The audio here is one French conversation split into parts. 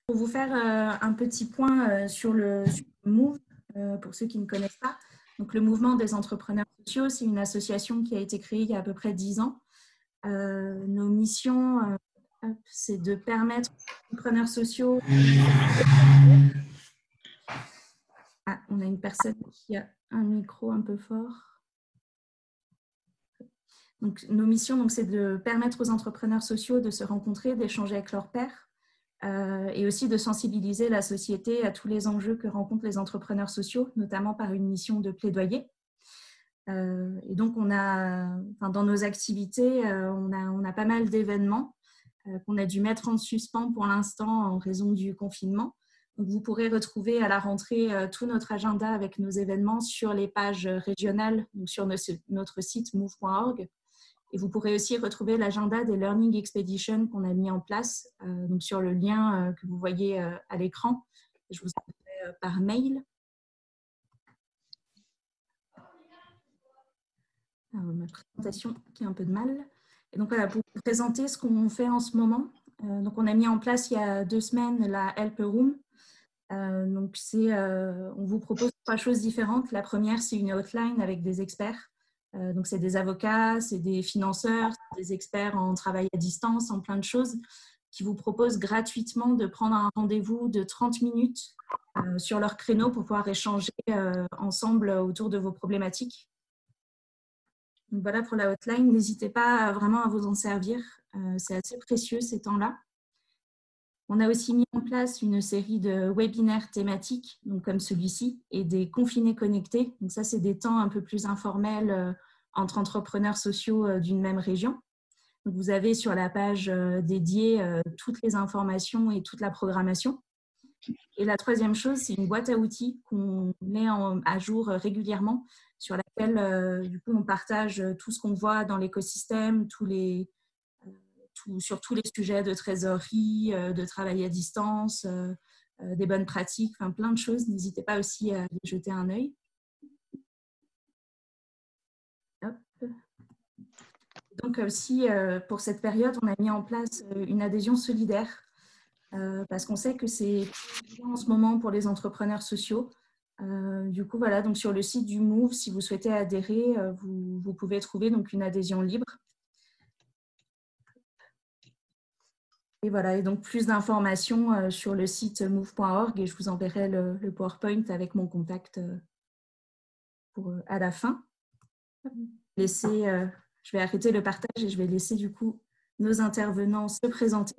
Pour vous faire un petit point sur le MOVE, pour ceux qui ne connaissent pas. Donc, le Mouvement des entrepreneurs sociaux, c'est une association qui a été créée il y a à peu près 10 ans. Nos missions, c'est de permettre aux entrepreneurs sociaux… Ah, on a une personne qui a un micro un peu fort. Donc, nos missions, c'est de permettre aux entrepreneurs sociaux de se rencontrer, d'échanger avec leurs pairs, et aussi de sensibiliser la société à tous les enjeux que rencontrent les entrepreneurs sociaux, notamment par une mission de plaidoyer. Et donc, dans nos activités, on a pas mal d'événements qu'on a dû mettre en suspens pour l'instant en raison du confinement. Donc, vous pourrez retrouver à la rentrée tout notre agenda avec nos événements sur les pages régionales, donc sur notre site move.org. Et vous pourrez aussi retrouver l'agenda des Learning Expeditions qu'on a mis en place donc sur le lien que vous voyez à l'écran. Je vous enverrai par mail. Alors, ma présentation qui a un peu de mal. Et donc voilà, pour vous présenter ce qu'on fait en ce moment. Donc on a mis en place il y a 2 semaines la Help Room. Donc on vous propose 3 choses différentes. La première, c'est une hotline avec des experts. Donc, c'est des avocats, c'est des financeurs, des experts en travail à distance, en plein de choses, qui vous proposent gratuitement de prendre un rendez-vous de 30 minutes sur leur créneau pour pouvoir échanger ensemble autour de vos problématiques. Donc, voilà pour la hotline. N'hésitez pas vraiment à vous en servir. C'est assez précieux ces temps-là. On a aussi mis en place une série de webinaires thématiques, donc comme celui-ci, et des confinés connectés. Donc ça, c'est des temps un peu plus informels entre entrepreneurs sociaux d'une même région. Donc vous avez sur la page dédiée toutes les informations et toute la programmation. Et la troisième chose, c'est une boîte à outils qu'on met à jour régulièrement, sur laquelle du coup, on partage tout ce qu'on voit dans l'écosystème, sur tous les sujets de trésorerie, de travail à distance, des bonnes pratiques, enfin plein de choses. N'hésitez pas aussi à y jeter un œil. Donc aussi, pour cette période, on a mis en place une adhésion solidaire parce qu'on sait que c'est en ce moment pour les entrepreneurs sociaux. Du coup, voilà, donc sur le site du MOVE, si vous souhaitez adhérer, vous pouvez trouver donc une adhésion libre. Et voilà, et donc plus d'informations sur le site move.org et je vous enverrai le PowerPoint avec mon contact à la fin. Je vais arrêter le partage et je vais laisser du coup nos intervenants se présenter.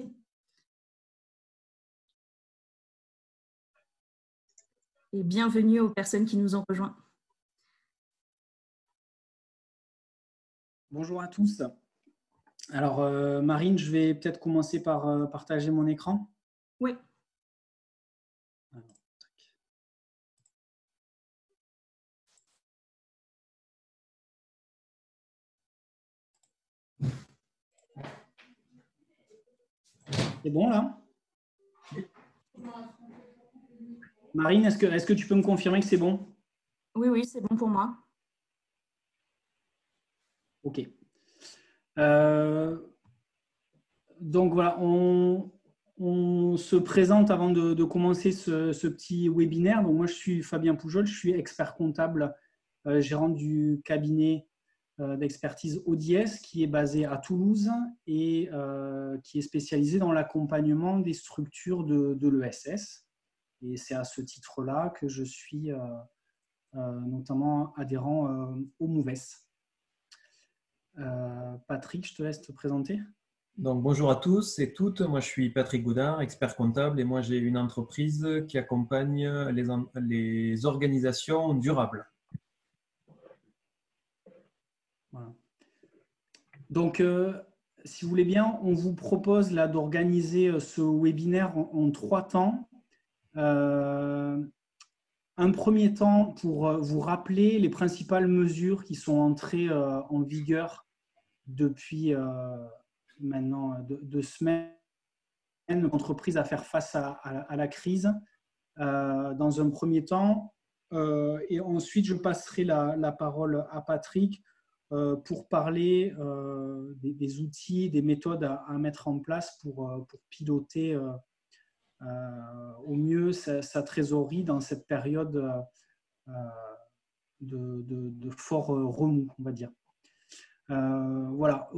Et bienvenue aux personnes qui nous ont rejoints. Bonjour à tous. Alors, Marine, je vais peut-être commencer par partager mon écran. Oui. Alors, c'est bon là? Marine, est-ce que tu peux me confirmer que c'est bon? Oui, oui, c'est bon pour moi. Ok. Donc voilà, on se présente avant de commencer ce petit webinaire. Donc moi, je suis Fabien Poujol, je suis expert comptable, gérant du cabinet d'expertise ODS qui est basé à Toulouse et qui est spécialisé dans l'accompagnement des structures de l'ESS. Et c'est à ce titre-là que je suis notamment adhérent au MOVES. Patrick, je te laisse te présenter. Donc, bonjour à tous et toutes. Moi, je suis Patrick Goudard, expert comptable, et moi, j'ai une entreprise qui accompagne les organisations durables. Voilà. Donc, si vous voulez bien, on vous propose là d'organiser ce webinaire en 3 temps. Un premier temps pour vous rappeler les principales mesures qui sont entrées en vigueur depuis maintenant 2 semaines, l'entreprise à faire face à la crise dans un premier temps. Et ensuite, je passerai la parole à Patrick pour parler des outils, des méthodes à mettre en place pour piloter au mieux sa trésorerie dans cette période de fort remous, on va dire. Voilà.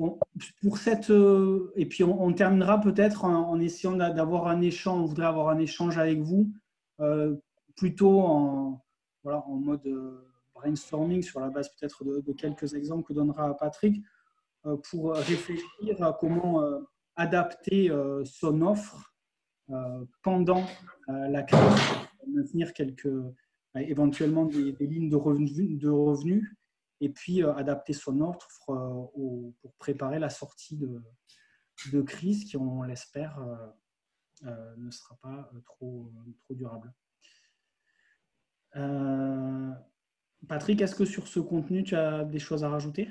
Et puis on terminera peut-être en essayant d'avoir un échange. On voudrait avoir un échange avec vous, plutôt en mode brainstorming sur la base peut-être de quelques exemples que donnera Patrick, pour réfléchir à comment adapter son offre pendant la crise, maintenir éventuellement des lignes de revenus, et puis adapter son offre pour préparer la sortie de crise qui, on l'espère, ne sera pas trop durable. Patrick, est-ce que sur ce contenu, tu as des choses à rajouter?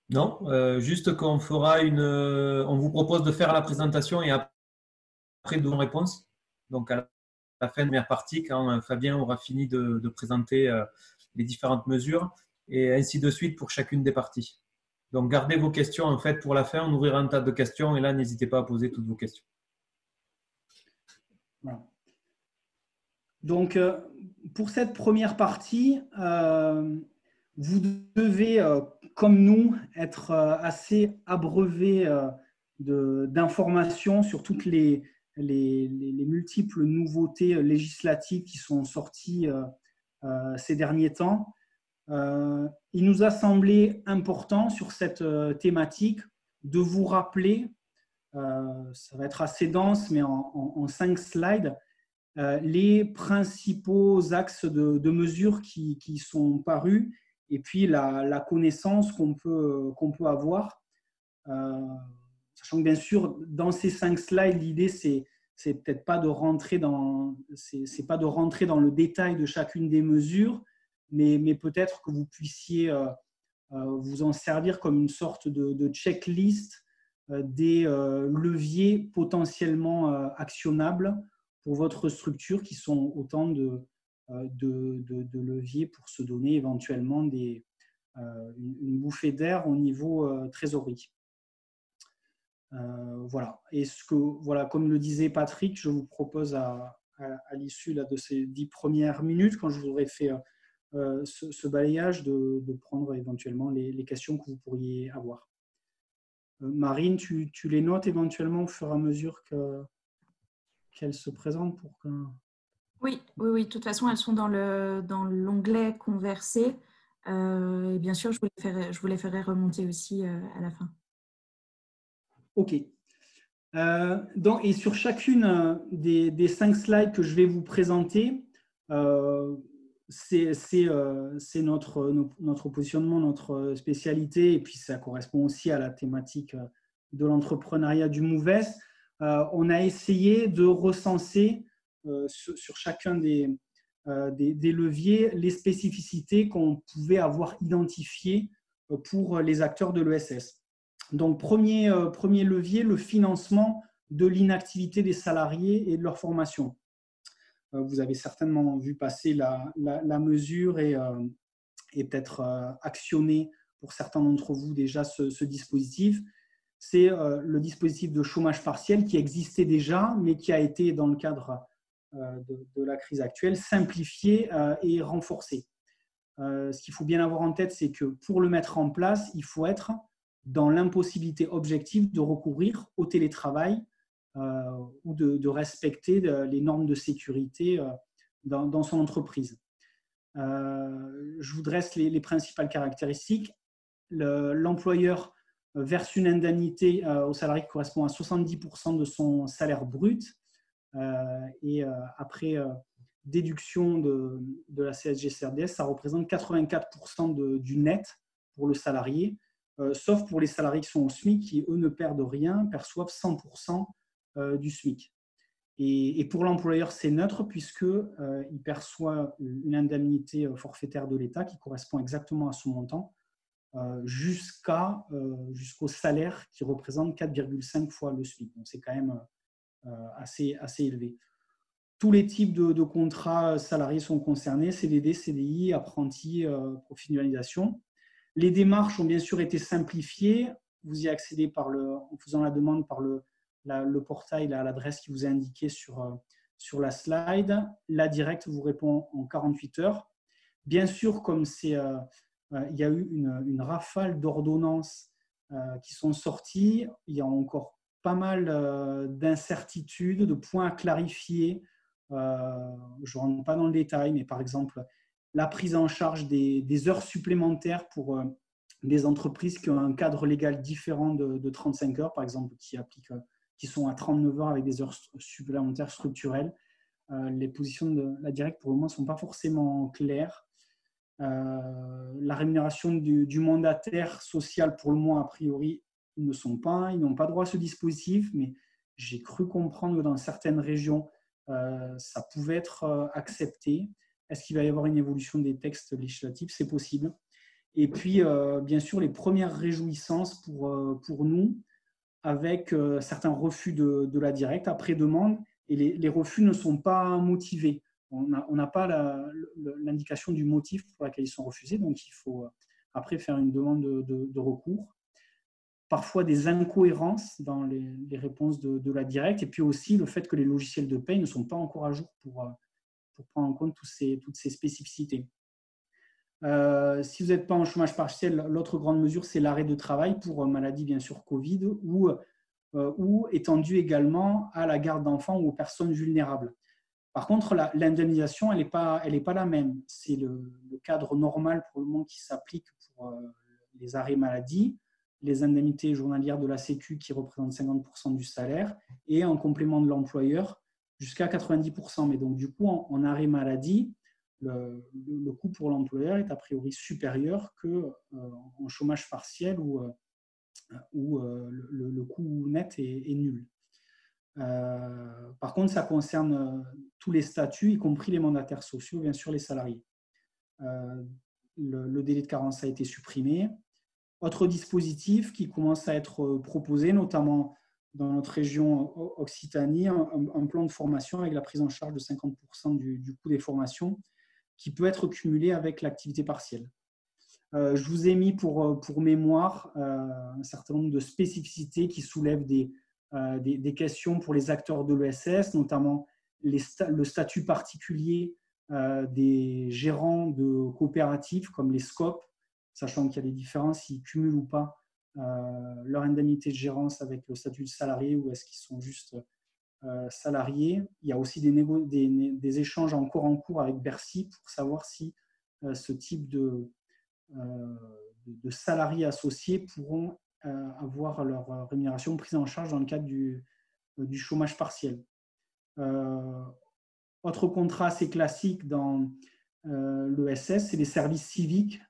Non, juste qu'on fera on vous propose de faire la présentation et après de réponses. Donc, à la fin de la première partie, quand Fabien aura fini de présenter les différentes mesures, et ainsi de suite pour chacune des parties. Donc, gardez vos questions en fait pour la fin. On ouvrira un tas de questions et là, n'hésitez pas à poser toutes vos questions. Voilà. Donc, pour cette première partie, vous devez, comme nous, être assez abreuvé d'informations sur toutes les multiples nouveautés législatives qui sont sorties ces derniers temps. Il nous a semblé important sur cette thématique de vous rappeler, ça va être assez dense, mais en 5 slides, les principaux axes de mesures qui sont parus, et puis la connaissance qu'on peut avoir. Sachant que bien sûr, dans ces 5 slides, l'idée, c'est peut-être pas de rentrer dans le détail de chacune des mesures, mais peut-être que vous puissiez vous en servir comme une sorte de checklist des leviers potentiellement actionnables pour votre structure, qui sont autant de leviers pour se donner éventuellement une bouffée d'air au niveau trésorerie. Voilà. Et comme le disait Patrick, je vous propose à l'issue de ces 10 premières minutes, quand je vous aurai fait ce balayage, de prendre éventuellement les questions que vous pourriez avoir. Marine, tu les notes éventuellement au fur et à mesure qu'elles se présentent pour que... Oui. De toute façon, elles sont dans l'onglet converser. Et bien sûr, je vous les ferai remonter aussi à la fin. OK. Et sur chacune des 5 slides que je vais vous présenter, c'est notre positionnement, notre spécialité, et puis ça correspond aussi à la thématique de l'entrepreneuriat du MOVES. On a essayé de recenser sur chacun des leviers les spécificités qu'on pouvait avoir identifiées pour les acteurs de l'ESS. Donc, premier levier, le financement de l'inactivité des salariés et de leur formation. Vous avez certainement vu passer la mesure et peut-être actionné pour certains d'entre vous déjà ce dispositif. C'est le dispositif de chômage partiel qui existait déjà, mais qui a été, dans le cadre de la crise actuelle, simplifié et renforcé. Ce qu'il faut bien avoir en tête, c'est que pour le mettre en place, il faut être dans l'impossibilité objective de recourir au télétravail ou de respecter les normes de sécurité dans son entreprise. Je vous dresse les principales caractéristiques. L'employeur verse une indemnité au salarié qui correspond à 70% de son salaire brut, et après déduction de la CSG-CRDS, ça représente 84% du net pour le salarié, sauf pour les salariés qui sont au SMIC, qui, eux, ne perdent rien, perçoivent 100% du SMIC. Et pour l'employeur, c'est neutre, puisqu'il perçoit une indemnité forfaitaire de l'État qui correspond exactement à son montant, jusqu'au salaire qui représente 4,5 fois le SMIC. Donc, c'est quand même assez élevé. Tous les types de contrats salariés sont concernés, CDD, CDI, apprentis, professionnalisation. Les démarches ont bien sûr été simplifiées. Vous y accédez en faisant la demande par le portail à l'adresse qui vous est indiquée sur sur la slide, la Directe vous répond en 48 heures. Bien sûr, comme il y a eu une rafale d'ordonnances qui sont sorties, il y a encore pas mal d'incertitudes, de points à clarifier. Je ne rentre pas dans le détail, mais par exemple, la prise en charge des heures supplémentaires pour des entreprises qui ont un cadre légal différent de 35 heures, par exemple, qui sont à 39 heures avec des heures supplémentaires structurelles. Les positions de la Directe, pour le moment, ne sont pas forcément claires. La rémunération du mandataire social, pour le moment, a priori, ils n'ont pas droit à ce dispositif, mais j'ai cru comprendre que dans certaines régions, ça pouvait être accepté. Est-ce qu'il va y avoir une évolution des textes législatifs? C'est possible. Et puis, bien sûr, les premières réjouissances pour nous, avec certains refus de la Directe après demande, et les refus ne sont pas motivés. On n'a pas l'indication du motif pour lequel ils sont refusés, donc il faut après faire une demande de recours. Parfois des incohérences dans les réponses de la Directe, et puis aussi le fait que les logiciels de paie ne sont pas encore à jour pour prendre en compte toutes ces spécificités. Si vous n'êtes pas en chômage partiel, l'autre grande mesure, c'est l'arrêt de travail pour maladie, bien sûr, Covid, ou étendu également à la garde d'enfants ou aux personnes vulnérables. Par contre, l'indemnisation, elle n'est pas la même. C'est le cadre normal pour le moment qui s'applique pour les arrêts maladie, les indemnités journalières de la Sécu qui représentent 50% du salaire et en complément de l'employeur jusqu'à 90%. Mais donc, du coup, en arrêt maladie, le coût pour l'employeur est a priori supérieur qu'en chômage partiel où le coût net est nul. Par contre, ça concerne tous les statuts, y compris les mandataires sociaux, bien sûr les salariés. Le délai de carence a été supprimé. Autre dispositif qui commence à être proposé, notamment dans notre région Occitanie, un plan de formation avec la prise en charge de 50% du coût des formations qui peut être cumulé avec l'activité partielle. Je vous ai mis pour mémoire un certain nombre de spécificités qui soulèvent des questions pour les acteurs de l'ESS, notamment le statut particulier des gérants de coopératives comme les SCOP, sachant qu'il y a des différences s'ils cumulent ou pas leur indemnité de gérance avec le statut de salarié ou est-ce qu'ils sont juste salariés. Il y a aussi des échanges encore en cours avec Bercy pour savoir si ce type de salariés associés pourront avoir leur rémunération prise en charge dans le cadre du chômage partiel. Autre contrat assez classique dans l'ESS, c'est les services civiques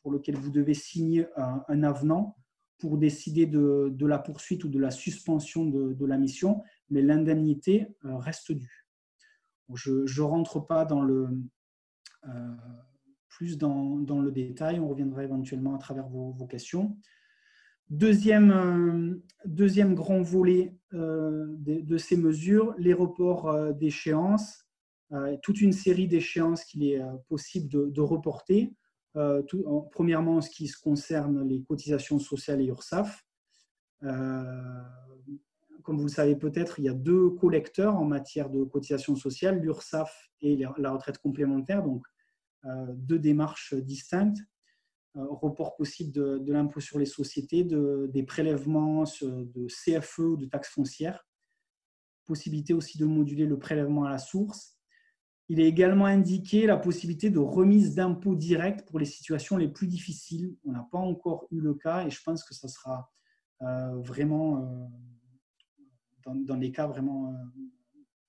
pour lesquels vous devez signer un avenant pour décider de la poursuite ou de la suspension de la mission, mais l'indemnité reste due. Je ne rentre pas plus dans le détail, on reviendra éventuellement à travers vos questions. Deuxième grand volet de ces mesures, les reports d'échéances, toute une série d'échéances qu'il est possible de reporter. Premièrement, en ce qui concerne les cotisations sociales et URSSAF. Comme vous le savez peut-être, il y a deux collecteurs en matière de cotisations sociales, l'URSSAF et la retraite complémentaire, donc deux démarches distinctes. Report possible de l'impôt sur les sociétés, des prélèvements de CFE ou de taxes foncières. Possibilité aussi de moduler le prélèvement à la source. Il est également indiqué la possibilité de remise d'impôts directs pour les situations les plus difficiles. On n'a pas encore eu le cas et je pense que ça sera vraiment dans les cas vraiment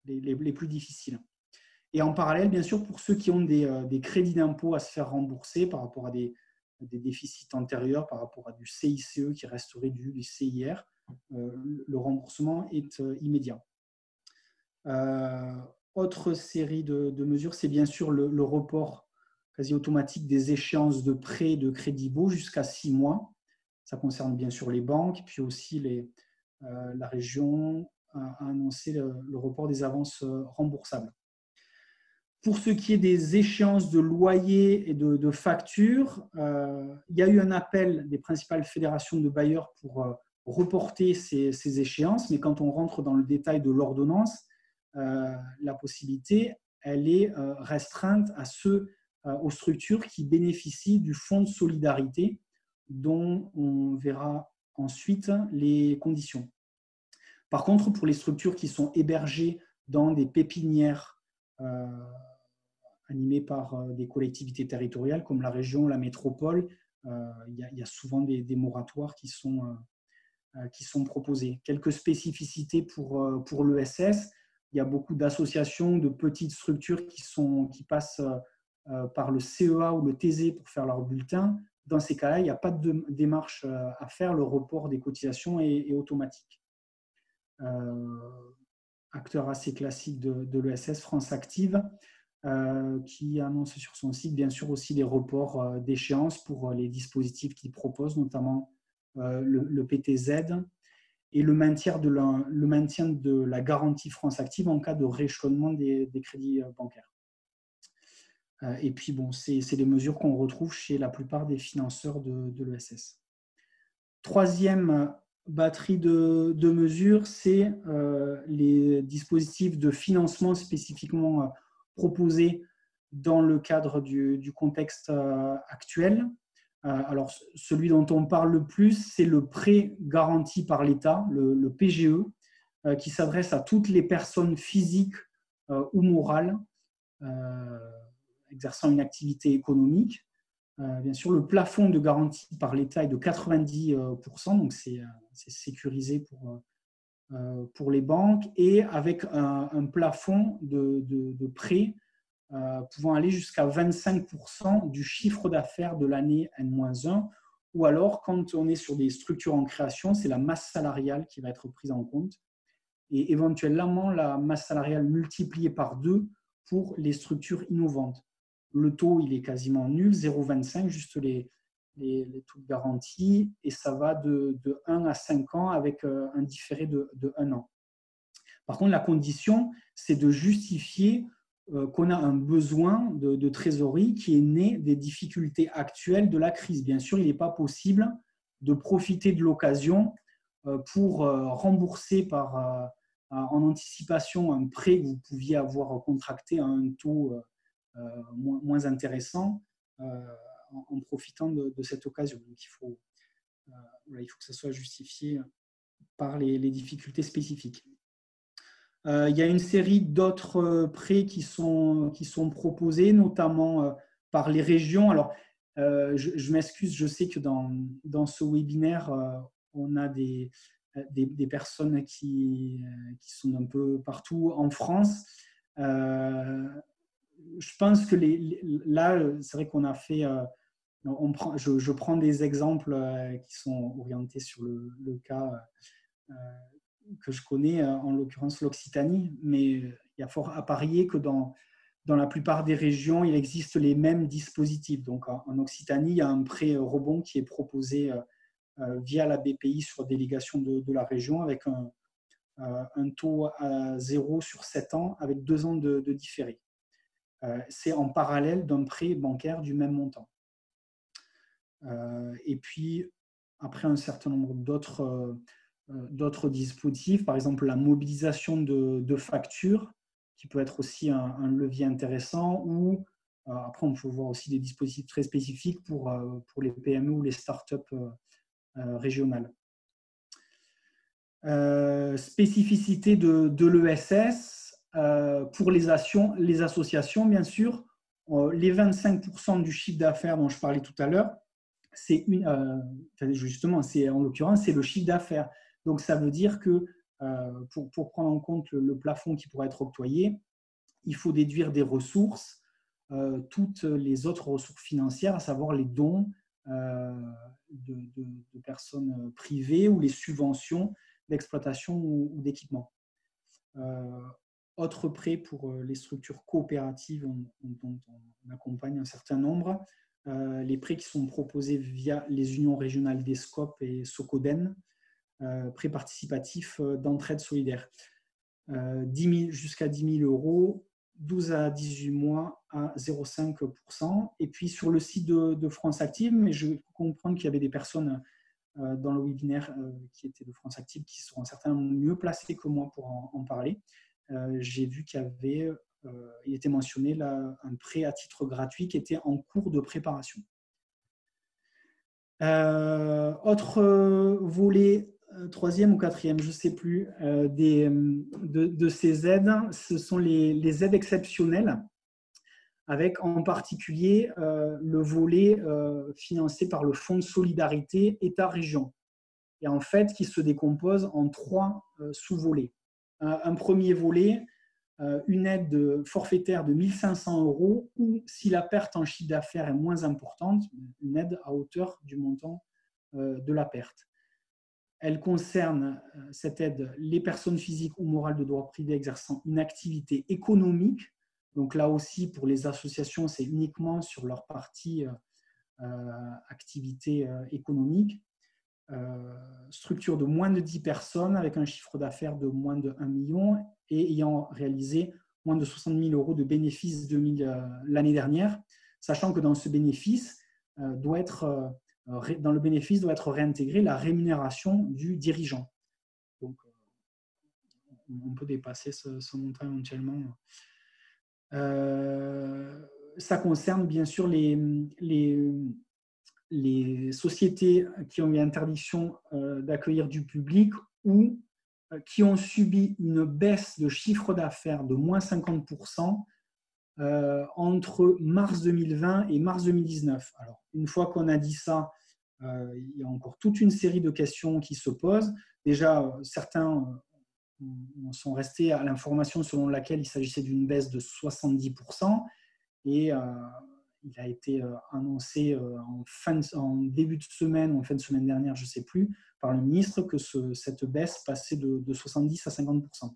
les plus difficiles. Et en parallèle, bien sûr, pour ceux qui ont des crédits d'impôt à se faire rembourser par rapport à des déficits antérieurs, par rapport à du CICE qui resterait dû, du CIR, le remboursement est immédiat. Autre série de mesures, c'est bien sûr le report quasi automatique des échéances de prêts et de crédits baux jusqu'à 6 mois. Ça concerne bien sûr les banques, puis aussi la région a annoncé le report des avances remboursables. Pour ce qui est des échéances de loyers et de factures, il y a eu un appel des principales fédérations de bailleurs pour reporter ces échéances, mais quand on rentre dans le détail de l'ordonnance, la possibilité, elle est restreinte aux structures qui bénéficient du fonds de solidarité dont on verra ensuite les conditions. Par contre, pour les structures qui sont hébergées dans des pépinières animées par des collectivités territoriales comme la région, la métropole, il y a souvent des moratoires qui sont proposés. Quelques spécificités pour l'ESS. Il y a beaucoup d'associations, de petites structures qui passent par le CEA ou le TZ pour faire leur bulletin. Dans ces cas-là, il n'y a pas de démarche à faire. Le report des cotisations est automatique. Acteur assez classique de l'ESS, France Active, qui annonce sur son site, bien sûr, aussi les reports d'échéance pour les dispositifs qu'il propose, notamment le PTZ et le maintien de la garantie France Active en cas de rééchelonnement des crédits bancaires. Et puis, bon, c'est des mesures qu'on retrouve chez la plupart des financeurs de l'ESS. Troisième batterie de mesures, c'est les dispositifs de financement spécifiquement proposés dans le cadre du contexte actuel. Alors, celui dont on parle le plus, c'est le prêt garanti par l'État, le PGE, qui s'adresse à toutes les personnes physiques ou morales exerçant une activité économique. Bien sûr, le plafond de garantie par l'État est de 90%, donc c'est sécurisé pour les banques, et avec un plafond de prêt pouvant aller jusqu'à 25% du chiffre d'affaires de l'année N-1, ou alors, quand on est sur des structures en création, c'est la masse salariale qui va être prise en compte, et éventuellement la masse salariale multipliée par 2 pour les structures innovantes. Le taux, il est quasiment nul, 0,25, juste les taux de garantie, et ça va de 1 à 5 ans avec un différé de 1 an. Par contre, la condition, c'est de justifier qu'on a un besoin de trésorerie qui est né des difficultés actuelles de la crise. Bien sûr, il n'est pas possible de profiter de l'occasion pour rembourser en anticipation un prêt que vous pouviez avoir contracté à un taux moins intéressant en profitant de cette occasion. Donc, il faut que ça soit justifié par les difficultés spécifiques. Il y a une série d'autres prêts qui sont proposés, notamment par les régions. Alors, je m'excuse, je sais que dans ce webinaire, on a des personnes qui sont un peu partout en France. Je pense que là, c'est vrai qu'on a fait… je prends des exemples qui sont orientés sur le cas que je connais, en l'occurrence l'Occitanie, mais il y a fort à parier que dans la plupart des régions, il existe les mêmes dispositifs. Donc, en Occitanie, il y a un prêt rebond qui est proposé via la BPI sur délégation de la région avec un taux à 0 sur 7 ans avec 2 ans de différé. C'est en parallèle d'un prêt bancaire du même montant. Et puis, après un certain nombre d'autres dispositifs, par exemple la mobilisation de factures, qui peut être aussi un levier intéressant, ou après on peut voir aussi des dispositifs très spécifiques pour les PME ou les startups régionales. Spécificité de l'ESS, pour les associations, bien sûr, les 25% du chiffre d'affaires dont je parlais tout à l'heure, justement, en l'occurrence, c'est le chiffre d'affaires. Donc, ça veut dire que pour prendre en compte le plafond qui pourrait être octroyé, il faut déduire des ressources, toutes les autres ressources financières, à savoir les dons de personnes privées ou les subventions d'exploitation ou d'équipement. Autre prêt pour les structures coopératives dont on accompagne un certain nombre, les prêts qui sont proposés via les unions régionales d'ESCOP et SOCODEN, prêts participatifs d'entraide solidaire. 10 000 jusqu'à 10 000 euros, 12 à 18 mois à 0,5%. Et puis sur le site de France Active, mais je comprends qu'il y avait des personnes dans le webinaire qui étaient de France Active qui seront certainement mieux placées que moi pour en parler. j'ai vu il était mentionné là, un prêt à titre gratuit qui était en cours de préparation. Autre volet, troisième ou quatrième, je ne sais plus, de ces aides, ce sont les aides exceptionnelles, avec en particulier le volet financé par le Fonds de solidarité État-Région, et en fait qui se décompose en 3 sous-volets. Un premier volet, une aide forfaitaire de 1 500 € ou, si la perte en chiffre d'affaires est moins importante, une aide à hauteur du montant de la perte. Elle concerne, cette aide, les personnes physiques ou morales de droit privé exerçant une activité économique. Donc là aussi, pour les associations, c'est uniquement sur leur partie activité économique. Structure de moins de 10 personnes avec un chiffre d'affaires de moins de 1 million et ayant réalisé moins de 60 000 € de bénéfices l'année dernière, sachant que dans ce bénéfice doit être réintégrée la rémunération du dirigeant. Donc, on peut dépasser ce montant éventuellement. Ça concerne bien sûr les sociétés qui ont eu interdiction d'accueillir du public ou qui ont subi une baisse de chiffre d'affaires de moins 50% entre mars 2020 et mars 2019. Alors, une fois qu'on a dit ça, il y a encore toute une série de questions qui se posent. Déjà, certains sont restés à l'information selon laquelle il s'agissait d'une baisse de 70%, et il a été annoncé en début de semaine ou en fin de semaine dernière, je ne sais plus, par le ministre que cette baisse passait de 70 à 50%.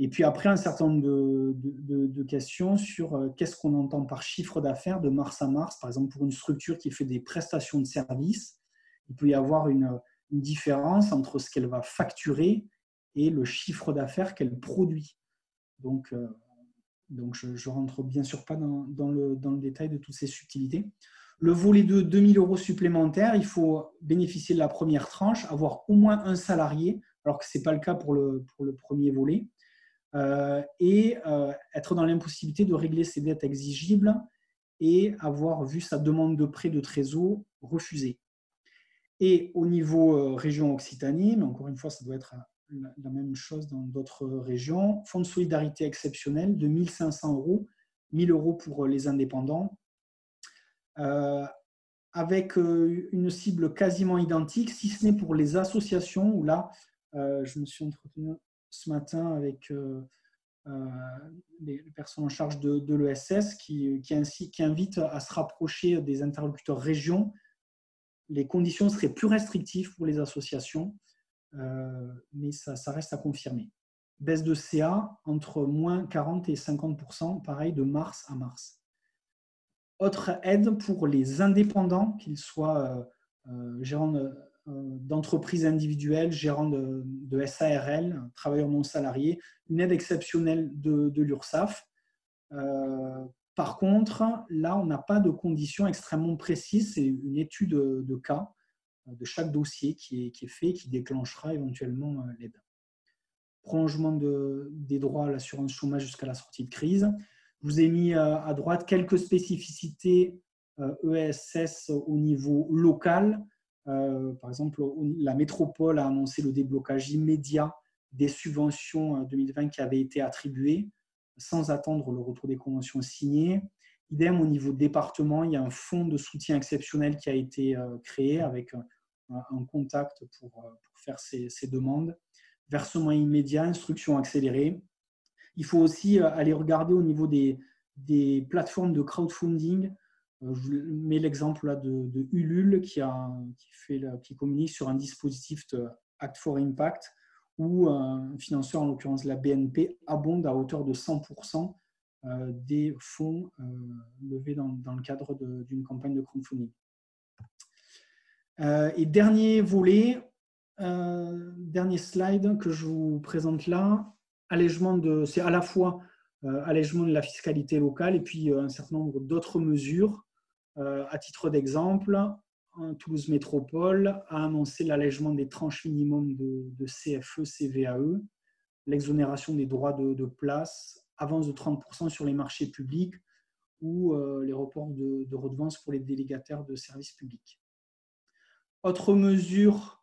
Et puis après, un certain nombre de questions sur qu'est-ce qu'on entend par chiffre d'affaires de mars à mars. Par exemple, pour une structure qui fait des prestations de services, il peut y avoir une différence entre ce qu'elle va facturer et le chiffre d'affaires qu'elle produit. Donc, je ne rentre bien sûr pas dans le détail de toutes ces subtilités. Le volet de 2 000 € supplémentaires, il faut bénéficier de la première tranche, avoir au moins un salarié, alors que ce n'est pas le cas pour le premier volet, et être dans l'impossibilité de régler ses dettes exigibles et avoir vu sa demande de prêt de trésor refusée. Et au niveau région Occitanie, mais encore une fois, ça doit être la même chose dans d'autres régions, fonds de solidarité exceptionnel de 1 500 €, 1 000 € pour les indépendants, avec une cible quasiment identique, si ce n'est pour les associations, où là, je me suis entretenu ce matin avec les personnes en charge de l'ESS qui invitent à se rapprocher des interlocuteurs régions. Les conditions seraient plus restrictives pour les associations, mais ça reste à confirmer. Baisse de CA entre moins 40 et 50%, pareil, de mars à mars. Autre aide pour les indépendants, qu'ils soient gérants d'entreprises individuelles, gérants de SARL, travailleurs non salariés, une aide exceptionnelle de l'URSSAF. Par contre, là, on n'a pas de conditions extrêmement précises. C'est une étude de cas de chaque dossier qui est fait, qui déclenchera éventuellement l'aide. Prolongement des droits à l'assurance chômage jusqu'à la sortie de crise. Je vous ai mis à droite quelques spécificités ESS au niveau local. Par exemple, la métropole a annoncé le déblocage immédiat des subventions 2020 qui avaient été attribuées sans attendre le retour des conventions signées. Idem au niveau département, il y a un fonds de soutien exceptionnel qui a été créé avec un contact pour faire ces demandes. Versement immédiat, instruction accélérée. Il faut aussi aller regarder au niveau des plateformes de crowdfunding. Je mets l'exemple là de Ulule qui communique sur un dispositif de Act for Impact où un financeur, en l'occurrence la BNP, abonde à hauteur de 100% des fonds levés dans le cadre d'une campagne de crowdfunding. Et dernier volet, dernier slide que je vous présente là, c'est à la fois allègement de la fiscalité locale et puis un certain nombre d'autres mesures. À titre d'exemple, Toulouse Métropole a annoncé l'allègement des tranches minimum de CFE, CVAE. l'exonération des droits de place, avance de 30% sur les marchés publics ou les reports de redevances pour les délégataires de services publics. Autre mesure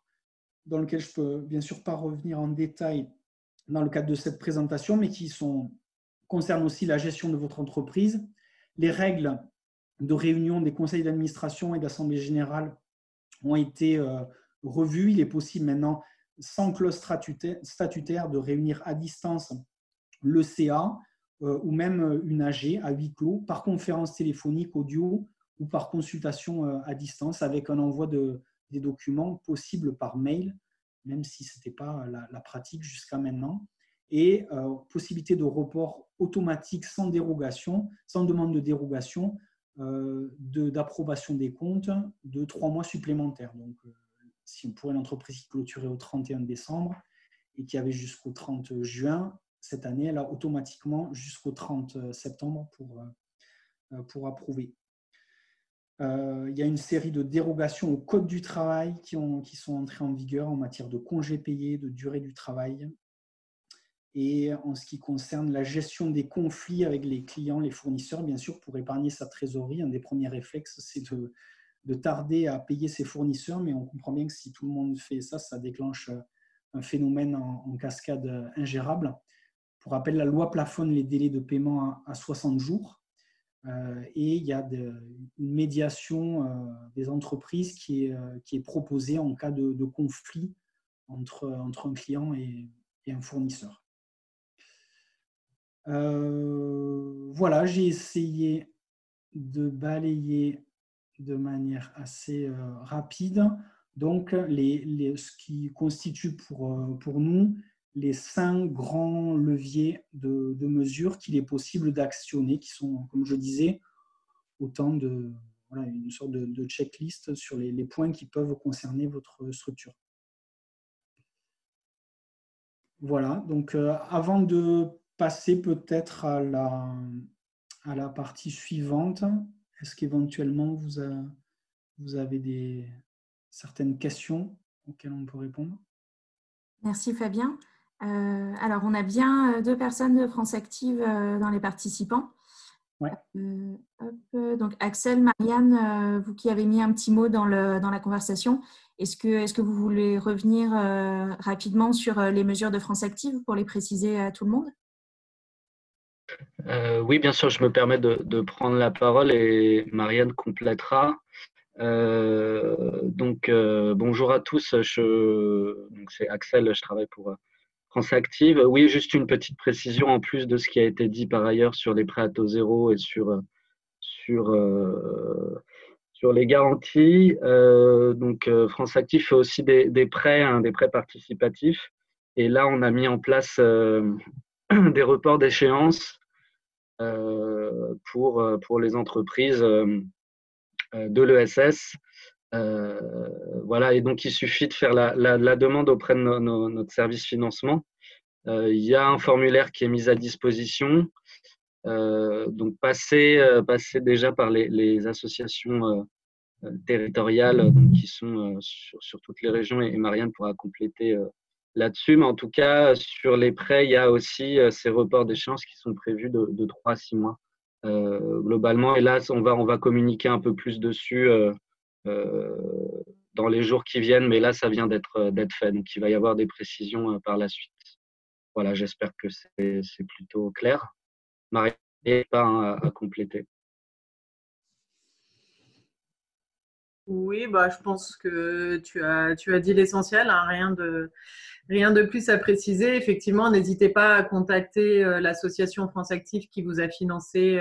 dans laquelle je ne peux bien sûr pas revenir en détail dans le cadre de cette présentation, mais qui concernent aussi la gestion de votre entreprise. Les règles de réunion des conseils d'administration et d'assemblée générale ont été revues. Il est possible maintenant, sans clause statutaire, de réunir à distance le CA ou même une AG à huis clos par conférence téléphonique, audio ou par consultation à distance avec un envoi des documents possibles par mail, même si ce n'était pas la pratique jusqu'à maintenant. Et possibilité de report automatique sans dérogation, sans demande de dérogation, d'approbation des comptes de 3 mois supplémentaires. Donc, si pour une entreprise qui clôturait au 31 décembre et qui avait jusqu'au 30 juin, cette année, elle a automatiquement jusqu'au 30 septembre pour approuver. Il y a une série de dérogations au Code du travail qui sont entrées en vigueur en matière de congés payés, de durée du travail. Et en ce qui concerne la gestion des conflits avec les clients, les fournisseurs, bien sûr, pour épargner sa trésorerie, un des premiers réflexes, c'est de tarder à payer ses fournisseurs, mais on comprend bien que si tout le monde fait ça, ça déclenche un phénomène en cascade ingérable. Pour rappel, la loi plafonne les délais de paiement à 60 jours et il y a une médiation des entreprises qui est proposée en cas de conflit entre un client et un fournisseur. Voilà, j'ai essayé de balayer de manière assez rapide donc ce qui constitue pour nous les 5 grands leviers de mesures qu'il est possible d'actionner, qui sont, comme je disais, autant une sorte de checklist sur les points qui peuvent concerner votre structure. Voilà, donc avant de passer peut-être à la partie suivante, est-ce qu'éventuellement vous avez certaines questions auxquelles on peut répondre? Merci Fabien. Alors, on a bien 2 personnes de France Active dans les participants. Ouais. Donc, Axel, Marianne, vous qui avez mis un petit mot dans la conversation, est-ce que vous voulez revenir rapidement sur les mesures de France Active pour les préciser à tout le monde? Oui, bien sûr, je me permets de prendre la parole et Marianne complétera. Bonjour à tous, c'est Axel, je travaille pour France Active. Oui, juste une petite précision en plus de ce qui a été dit par ailleurs sur les prêts à taux zéro et sur les garanties. France Active fait aussi des prêts, des prêts participatifs. Et là, on a mis en place des reports d'échéance pour les entreprises de l'ESS. Voilà, et donc il suffit de faire la demande auprès de notre service financement. Il y a un formulaire qui est mis à disposition. Donc passer déjà par les associations territoriales qui sont sur toutes les régions, et Marianne pourra compléter là-dessus. Mais en tout cas, sur les prêts, il y a aussi ces reports d'échéance qui sont prévus de 3 à 6 mois globalement. Et là, on va communiquer un peu plus dessus dans les jours qui viennent, mais là, ça vient d'être fait. Donc, il va y avoir des précisions par la suite. Voilà, j'espère que c'est plutôt clair. Marie, pas à compléter. Oui, je pense que tu as dit l'essentiel, hein, rien de plus à préciser. Effectivement, n'hésitez pas à contacter l'association France Active qui vous a financé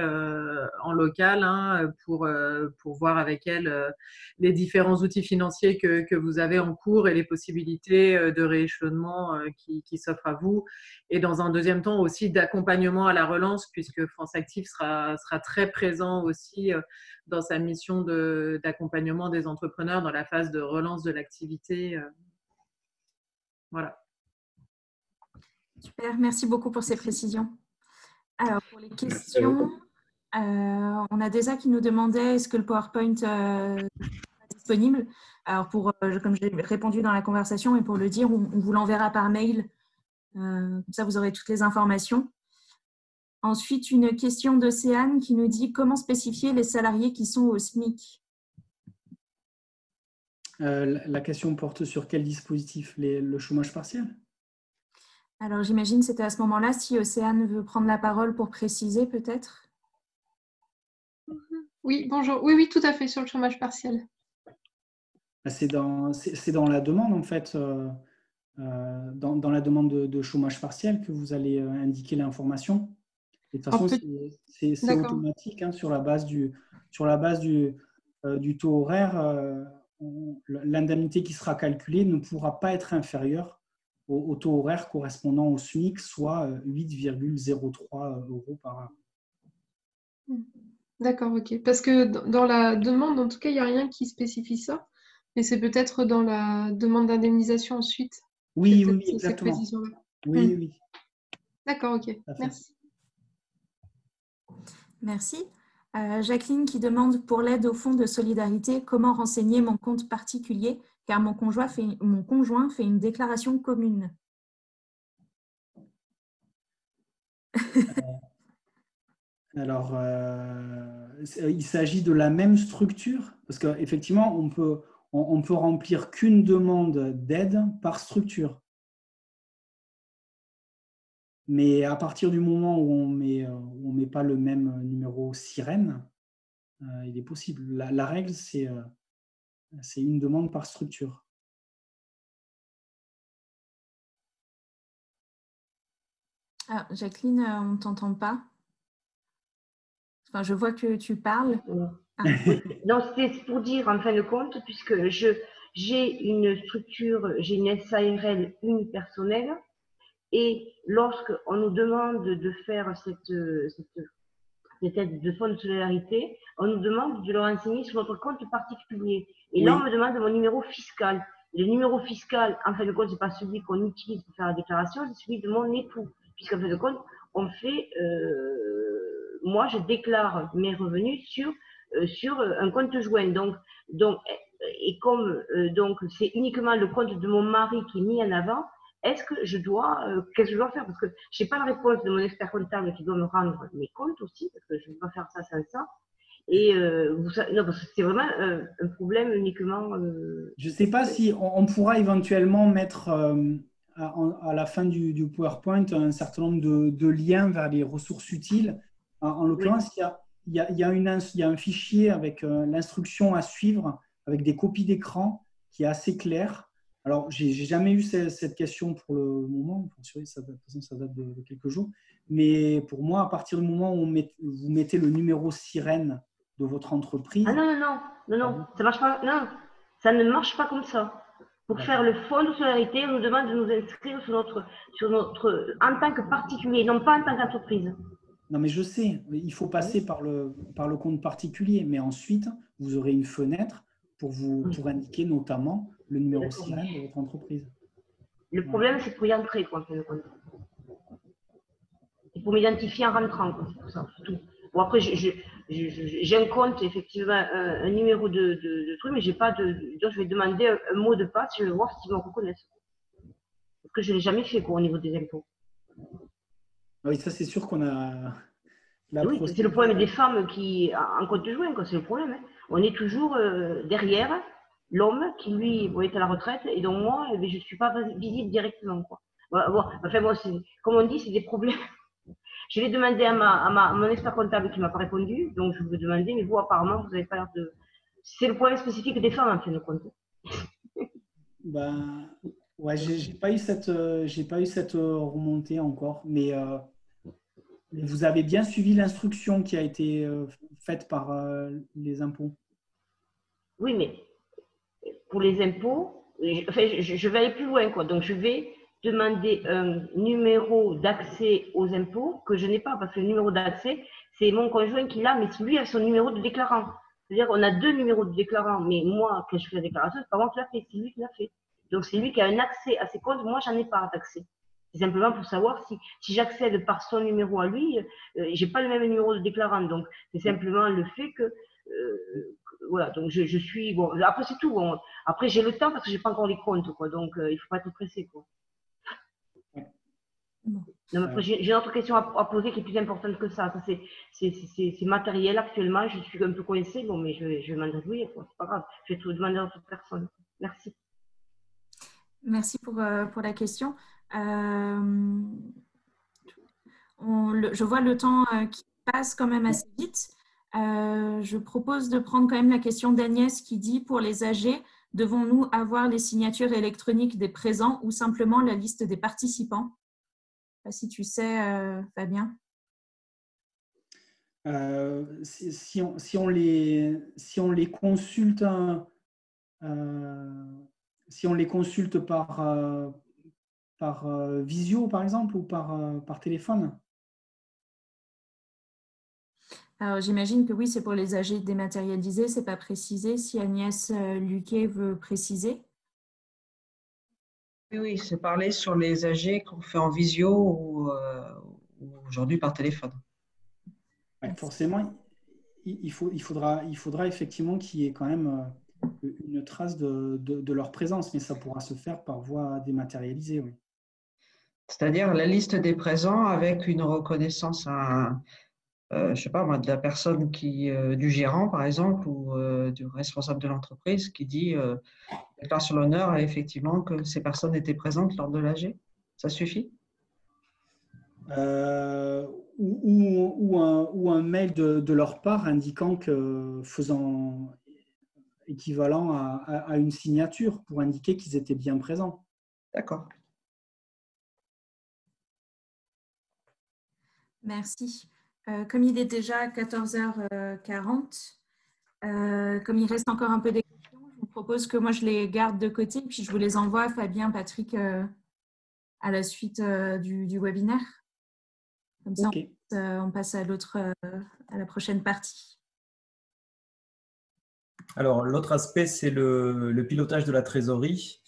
en local pour voir avec elle les différents outils financiers que vous avez en cours et les possibilités de rééchelonnement qui s'offrent à vous. Et dans un deuxième temps aussi d'accompagnement à la relance, puisque France Active sera très présent aussi dans sa mission d'accompagnement des entrepreneurs dans la phase de relance de l'activité. Voilà. Super, merci beaucoup pour ces précisions. Alors, pour les questions, on a Desa qui nous demandait est-ce que le PowerPoint est disponible. Alors, comme j'ai répondu dans la conversation, et pour le dire, on vous l'enverra par mail Comme ça, vous aurez toutes les informations. Ensuite, une question d'Océane qui nous dit comment spécifier les salariés qui sont au SMIC? La question porte sur quel dispositif? Le chômage partiel? Alors, j'imagine que c'était à ce moment-là, si Océane veut prendre la parole pour préciser peut-être. Oui, bonjour. Oui, oui, tout à fait, sur le chômage partiel. C'est dans la demande, en fait, dans la demande de chômage partiel que vous allez indiquer l'information. De toute façon, c'est automatique, hein, sur la base du taux horaire. L'indemnité qui sera calculée ne pourra pas être inférieure au taux horaire correspondant au SMIC, soit 8,03 € par heure. D'accord, ok. Parce que dans la demande, en tout cas, il n'y a rien qui spécifie ça. Mais c'est peut-être dans la demande d'indemnisation ensuite. Oui, exactement. Oui, oui. D'accord, ok. Merci. Merci. Jacqueline qui demande pour l'aide au fonds de solidarité, comment renseigner mon compte particulier car mon conjoint fait une déclaration commune. Alors, il s'agit de la même structure parce qu'effectivement, on peut remplir qu'une demande d'aide par structure. Mais à partir du moment où on met pas le même numéro sirène, il est possible. La règle, c'est une demande par structure. Ah, Jacqueline, on ne t'entend pas. Enfin, je vois que tu parles. Ah. Oui. Non, c'était pour dire, en fin de compte, puisque j'ai une structure, j'ai une SARL unipersonnelle, et lorsqu'on nous demande de faire cette aide de fonds de solidarité, on nous demande de le renseigner sur notre compte particulier. Et là, on me demande mon numéro fiscal. Le numéro fiscal, en fin de compte, ce n'est pas celui qu'on utilise pour faire la déclaration, c'est celui de mon époux. Puisqu'en fin de compte, on fait, moi, je déclare mes revenus sur un compte joint. Donc, et comme donc c'est uniquement le compte de mon mari qui est mis en avant, qu'est-ce que je dois faire? Parce que je n'ai pas la réponse de mon expert comptable qui doit me rendre mes comptes aussi, parce que je ne peux pas faire ça sans ça. Et non, parce que c'est vraiment un problème uniquement. Je ne sais pas si on pourra éventuellement mettre à la fin du PowerPoint un certain nombre de liens vers les ressources utiles. En l'occurrence, il y a un fichier avec l'instruction à suivre, avec des copies d'écran qui est assez clair. Alors, je n'ai jamais eu cette question pour le moment. De toute façon, ça date de quelques jours. Mais pour moi, à partir du moment où vous mettez le numéro sirène de votre entreprise… Ah non, ça marche pas. Non, ça ne marche pas comme ça. Pour faire le fonds de solidarité, on nous demande de nous inscrire en tant que particulier, non pas en tant qu'entreprise. Non, mais je sais, il faut passer par le compte particulier. Mais ensuite, vous aurez une fenêtre pour indiquer notamment le numéro sirène de votre entreprise. Le problème, c'est pour y entrer, quoi, en fin de compte. Et pour m'identifier en rentrant, quoi, c'est pour ça, surtout. Bon, après, j'ai un compte, effectivement, un numéro de truc, mais j'ai pas donc, je vais demander un mot de passe, je vais voir s'ils me reconnaissent. Parce que je ne l'ai jamais fait, quoi, au niveau des impôts. Oui, ça, c'est sûr qu'on a… Oui, c'est le problème des femmes qui, en compte joint, quoi, c'est le problème. Hein. On est toujours derrière l'homme qui, lui, est à la retraite, et donc moi, je ne suis pas visible directement, quoi. Enfin, bon, comme on dit, c'est des problèmes. Je l'ai demandé à mon expert comptable qui ne m'a pas répondu, donc je vous ai demandé, mais vous, apparemment, vous n'avez pas l'air de… C'est le problème spécifique des femmes, en fin de compte. Ben, ouais, j'ai pas eu cette remontée encore, mais vous avez bien suivi l'instruction qui a été faite par les impôts. Oui, mais pour les impôts, je vais aller plus loin, quoi. Donc, je vais demander un numéro d'accès aux impôts que je n'ai pas, parce que le numéro d'accès, c'est mon conjoint qui l'a, mais lui a son numéro de déclarant. C'est-à-dire qu'on a deux numéros de déclarant, mais moi, quand je fais la déclaration, c'est pas moi qui l'a fait, c'est lui qui l'a fait. Donc, c'est lui qui a un accès à ses comptes, moi, j'en ai pas d'accès. C'est simplement pour savoir si j'accède par son numéro à lui, j'ai pas le même numéro de déclarant. Donc, c'est simplement le fait que voilà, donc je suis bon. Après c'est tout. Bon. Après j'ai le temps parce que j'ai pas encore les comptes, quoi. Donc il faut pas être pressé, quoi. Bon. Non, mais j'ai une autre question à poser qui est plus importante que ça. Ça c'est matériel actuellement. Je suis un peu coincée, bon, mais je vais m'en débrouiller, quoi. C'est pas grave. Je vais tout demander à toute personne. Merci. Merci pour la question. Je vois le temps qui passe quand même assez vite. Je propose de prendre quand même la question d'Agnès qui dit, pour les AG, devons-nous avoir les signatures électroniques des présents ou simplement la liste des participants? Si tu sais, Fabien. Si on les consulte, si on les consulte par visio, par exemple, ou par téléphone? Alors, j'imagine que oui, c'est pour les AG dématérialisés, c'est pas précisé. Si Agnès Luquet veut préciser. Oui, c'est parler sur les AG qu'on fait en visio ou aujourd'hui par téléphone. Ouais, forcément, il faudra effectivement qu'il y ait quand même une trace de leur présence, mais ça pourra se faire par voie dématérialisée. Oui. C'est-à-dire la liste des présents avec une reconnaissance je sais pas moi, de la personne du gérant par exemple ou du responsable de l'entreprise qui dit déclare sur l'honneur effectivement que ces personnes étaient présentes lors de l'AG. Ça suffit? Ou un mail de leur part indiquant que faisant équivalent à une signature pour indiquer qu'ils étaient bien présents. D'accord. Merci. Comme il est déjà 14h40, comme il reste encore un peu des questions, je vous propose que moi je les garde de côté, puis je vous les envoie, Fabien, Patrick, à la suite du webinaire. Comme ça, Okay. on passe à la prochaine partie. Alors, l'autre aspect, c'est le pilotage de la trésorerie.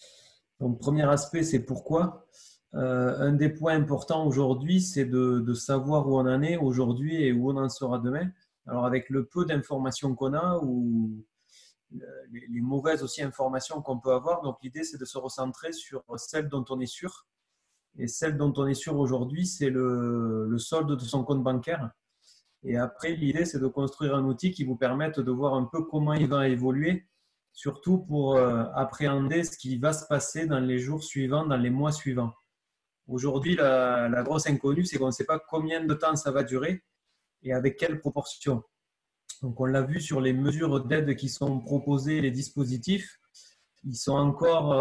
Donc, premier aspect, c'est pourquoi. Un des points importants aujourd'hui, c'est de savoir où on en est aujourd'hui et où on en sera demain. Alors, avec le peu d'informations qu'on a ou les mauvaises aussi informations qu'on peut avoir, donc l'idée, c'est de se recentrer sur celle dont on est sûr. Et celle dont on est sûr aujourd'hui, c'est le solde de son compte bancaire. Et après, l'idée, c'est de construire un outil qui vous permette de voir un peu comment il va évoluer, surtout pour appréhender ce qui va se passer dans les jours suivants, dans les mois suivants. Aujourd'hui, la grosse inconnue, c'est qu'on ne sait pas combien de temps ça va durer et avec quelle proportion. Donc, on l'a vu sur les mesures d'aide qui sont proposées, les dispositifs, ils sont encore,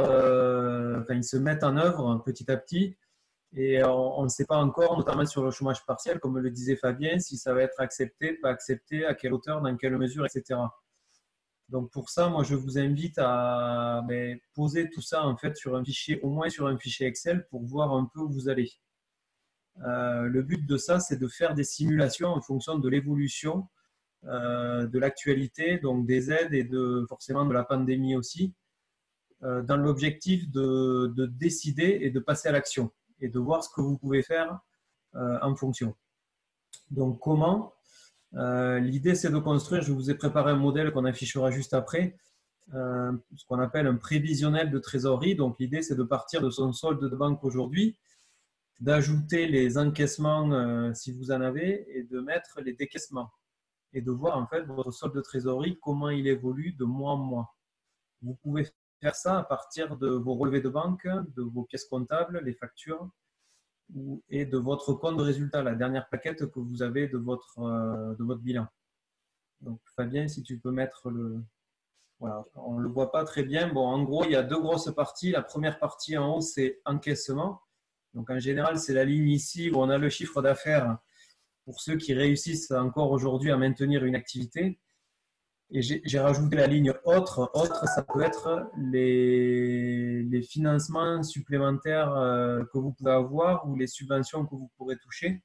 ils se mettent en œuvre petit à petit. Et on ne sait pas encore, notamment sur le chômage partiel, comme le disait Fabien, si ça va être accepté, pas accepté, à quelle hauteur, dans quelle mesure, etc. Donc pour ça, moi, je vous invite à poser tout ça en fait sur un fichier, au moins sur un fichier Excel, pour voir un peu où vous allez. Le but de ça, c'est de faire des simulations en fonction de l'évolution de l'actualité, donc des aides et forcément de la pandémie aussi, dans l'objectif de décider et de passer à l'action et de voir ce que vous pouvez faire en fonction. Donc, comment l'idée, c'est de construire, je vous ai préparé un modèle qu'on affichera juste après, ce qu'on appelle un prévisionnel de trésorerie. Donc, l'idée, c'est de partir de son solde de banque aujourd'hui, d'ajouter les encaissements si vous en avez et de mettre les décaissements et de voir en fait votre solde de trésorerie, comment il évolue de mois en mois. Vous pouvez faire ça à partir de vos relevés de banque, de vos pièces comptables, les factures et de votre compte de résultat, la dernière plaquette que vous avez de votre bilan. Donc Fabien, si tu peux mettre le… Voilà, on ne le voit pas très bien. Bon, en gros, il y a deux grosses parties. La première partie en haut, c'est encaissement. Donc en général, c'est la ligne ici où on a le chiffre d'affaires pour ceux qui réussissent encore aujourd'hui à maintenir une activité. Et j'ai rajouté la ligne autre. Autre, ça peut être les financements supplémentaires que vous pouvez avoir ou les subventions que vous pourrez toucher.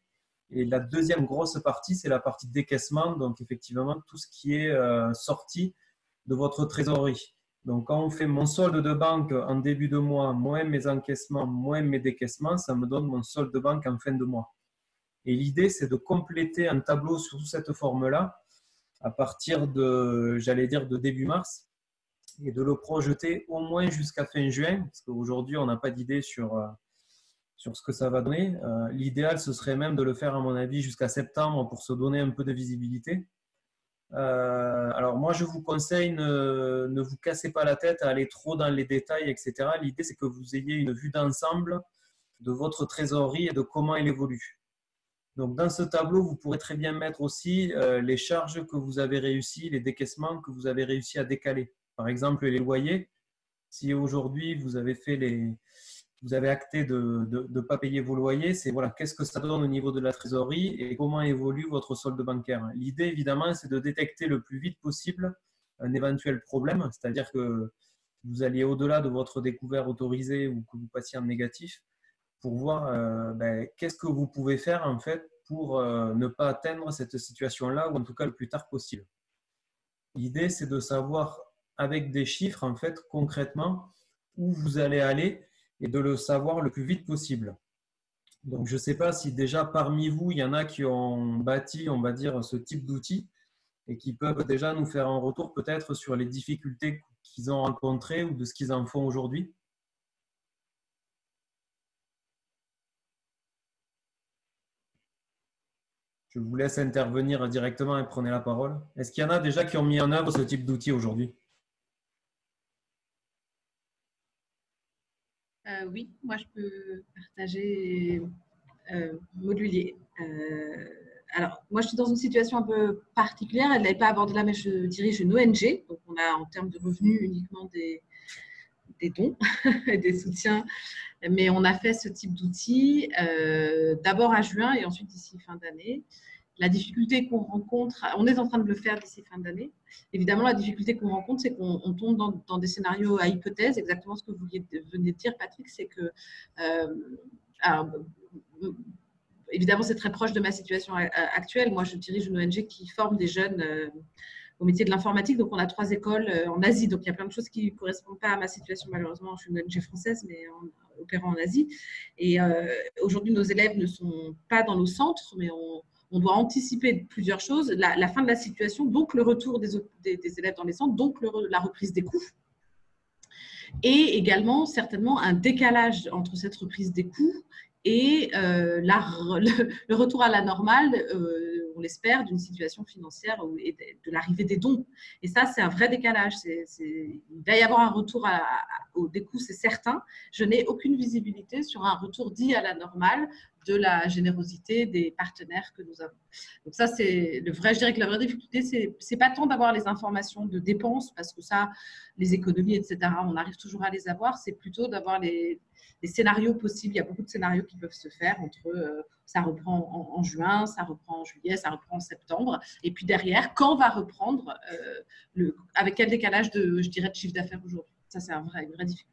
Et la deuxième grosse partie, c'est la partie décaissement. Donc, effectivement, tout ce qui est sorti de votre trésorerie. Donc, quand on fait mon solde de banque en début de mois, moins mes encaissements, moins mes décaissements, ça me donne mon solde de banque en fin de mois. Et l'idée, c'est de compléter un tableau sur cette forme-là à partir de, j'allais dire, de début mars et de le projeter au moins jusqu'à fin juin, parce qu'aujourd'hui, on n'a pas d'idée sur sur ce que ça va donner. L'idéal, ce serait même de le faire, à mon avis, jusqu'à septembre pour se donner un peu de visibilité. Alors moi, je vous conseille, ne vous cassez pas la tête à aller trop dans les détails, etc. L'idée, c'est que vous ayez une vue d'ensemble de votre trésorerie et de comment elle évolue. Donc, dans ce tableau, vous pourrez très bien mettre aussi les charges que vous avez réussi, les décaissements que vous avez réussi à décaler. Par exemple, les loyers. Si aujourd'hui, vous avez acté de ne pas payer vos loyers, c'est voilà, qu'est-ce que ça donne au niveau de la trésorerie et comment évolue votre solde bancaire. L'idée, évidemment, c'est de détecter le plus vite possible un éventuel problème, c'est-à-dire que vous alliez au-delà de votre découvert autorisé ou que vous passiez en négatif pour voir qu'est-ce que vous pouvez faire en fait pour ne pas atteindre cette situation-là ou en tout cas le plus tard possible. L'idée, c'est de savoir avec des chiffres en fait concrètement où vous allez aller et de le savoir le plus vite possible. Donc, je ne sais pas si déjà parmi vous, il y en a qui ont bâti, on va dire, ce type d'outils et qui peuvent déjà nous faire un retour peut-être sur les difficultés qu'ils ont rencontrées ou de ce qu'ils en font aujourd'hui. Je vous laisse intervenir directement et prenez la parole. Est-ce qu'il y en a déjà qui ont mis en œuvre ce type d'outils aujourd'hui? Oui, moi je peux partager modulier. Alors, moi je suis dans une situation un peu particulière, elle n'est pas abordée là, mais je dirige une ONG, donc on a en termes de revenus uniquement des dons et des soutiens, mais on a fait ce type d'outils d'abord à juin et ensuite d'ici fin d'année. La difficulté qu'on rencontre, on est en train de le faire d'ici fin d'année. Évidemment, la difficulté qu'on rencontre, c'est qu'on tombe dans des scénarios à hypothèse. Exactement ce que vous venez de dire, Patrick, c'est que, alors, évidemment, c'est très proche de ma situation actuelle. Moi, je dirige une ONG qui forme des jeunes au métier de l'informatique. Donc, on a 3 écoles en Asie. Donc, il y a plein de choses qui ne correspondent pas à ma situation, malheureusement. Je suis une ONG française, mais opérant en Asie. Et aujourd'hui, nos élèves ne sont pas dans nos centres, mais on doit anticiper plusieurs choses. La fin de la situation, donc le retour des élèves dans les centres, donc la reprise des coûts. Et également, certainement, un décalage entre cette reprise des coûts et le retour à la normale, on l'espère, d'une situation financière et de l'arrivée des dons. Et ça, c'est un vrai décalage. Il va y avoir un retour des coûts, c'est certain. Je n'ai aucune visibilité sur un retour dit à la normale de la générosité des partenaires que nous avons. Donc ça, c'est le vrai. Je dirais que la vraie difficulté, c'est pas tant d'avoir les informations de dépenses, parce que ça, les économies, etc., on arrive toujours à les avoir. C'est plutôt d'avoir les scénarios possibles. Il y a beaucoup de scénarios qui peuvent se faire entre ça reprend en juin, ça reprend en juillet, ça reprend en septembre. Et puis derrière, quand va reprendre, avec quel décalage je dirais, de chiffre d'affaires aujourd'hui. Ça, c'est une vraie difficulté.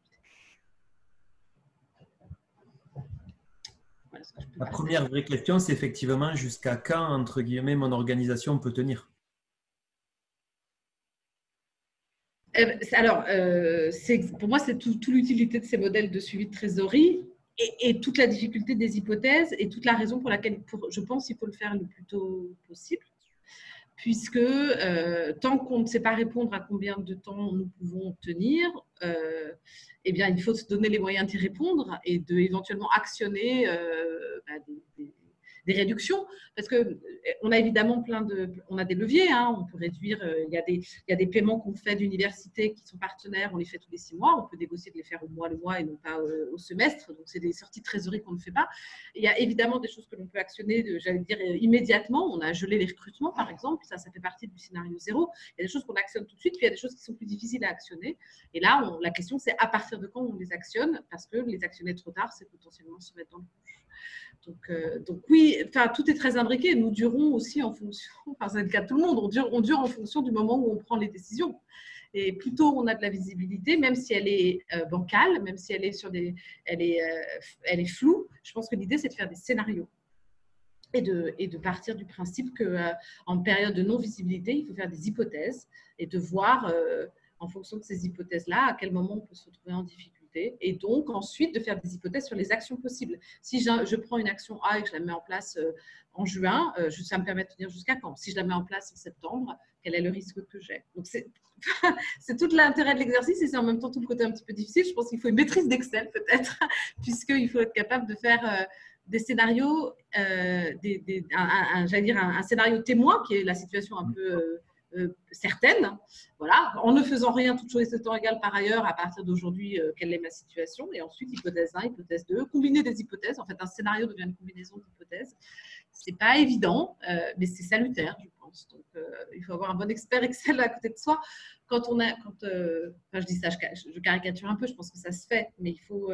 Voilà ce que je peux La première vraie question, c'est effectivement jusqu'à quand, entre guillemets, mon organisation peut tenir? Alors, pour moi, c'est toute l'utilité de ces modèles de suivi de trésorerie et toute la difficulté des hypothèses et toute la raison pour laquelle je pense qu'il faut le faire le plus tôt possible, puisque tant qu'on ne sait pas répondre à combien de temps nous pouvons tenir, eh bien, il faut se donner les moyens d'y répondre et éventuellement actionner des réductions, parce qu'on a évidemment on a des leviers, hein, on peut réduire, il y a des paiements qu'on fait d'universités qui sont partenaires, on les fait tous les 6 mois, on peut négocier de les faire au mois et non pas au semestre, donc c'est des sorties de trésorerie qu'on ne fait pas. Il y a évidemment des choses que l'on peut actionner, j'allais dire immédiatement, on a gelé les recrutements par exemple, ça fait partie du scénario 0, il y a des choses qu'on actionne tout de suite, puis il y a des choses qui sont plus difficiles à actionner, et là la question c'est à partir de quand on les actionne, parce que les actionner trop tard, c'est potentiellement se mettre dans le rouge. Donc oui, enfin, tout est très imbriqué. Nous durons aussi en fonction, enfin, c'est le cas de tout le monde, on dure en fonction du moment où on prend les décisions. Et plus tôt on a de la visibilité, même si elle est bancale, même si elle est elle est floue, je pense que l'idée c'est de faire des scénarios et de partir du principe qu'en période de non-visibilité, il faut faire des hypothèses et de voir en fonction de ces hypothèses-là à quel moment on peut se retrouver en difficulté. difficulté et donc ensuite de faire des hypothèses sur les actions possibles. Si je prends une action A et que je la mets en place en juin, ça me permet de tenir jusqu'à quand? Si je la mets en place en septembre, quel est le risque que j'ai? Donc, c'est tout l'intérêt de l'exercice et c'est en même temps tout le côté un petit peu difficile. Je pense qu'il faut une maîtrise d'Excel peut-être, puisqu'il faut être capable de faire des scénarios, j'allais dire un scénario témoin qui est la situation un peu certaine, voilà, en ne faisant rien, toute chose étant égale par ailleurs, à partir d'aujourd'hui, quelle est ma situation, et ensuite hypothèse 1, hypothèse 2, combiner des hypothèses, en fait un scénario devient une combinaison d'hypothèses. C'est pas évident, mais c'est salutaire, je pense. Donc, il faut avoir un bon expert Excel à côté de soi. Quand je dis ça, je caricature un peu, je pense que ça se fait, mais il faut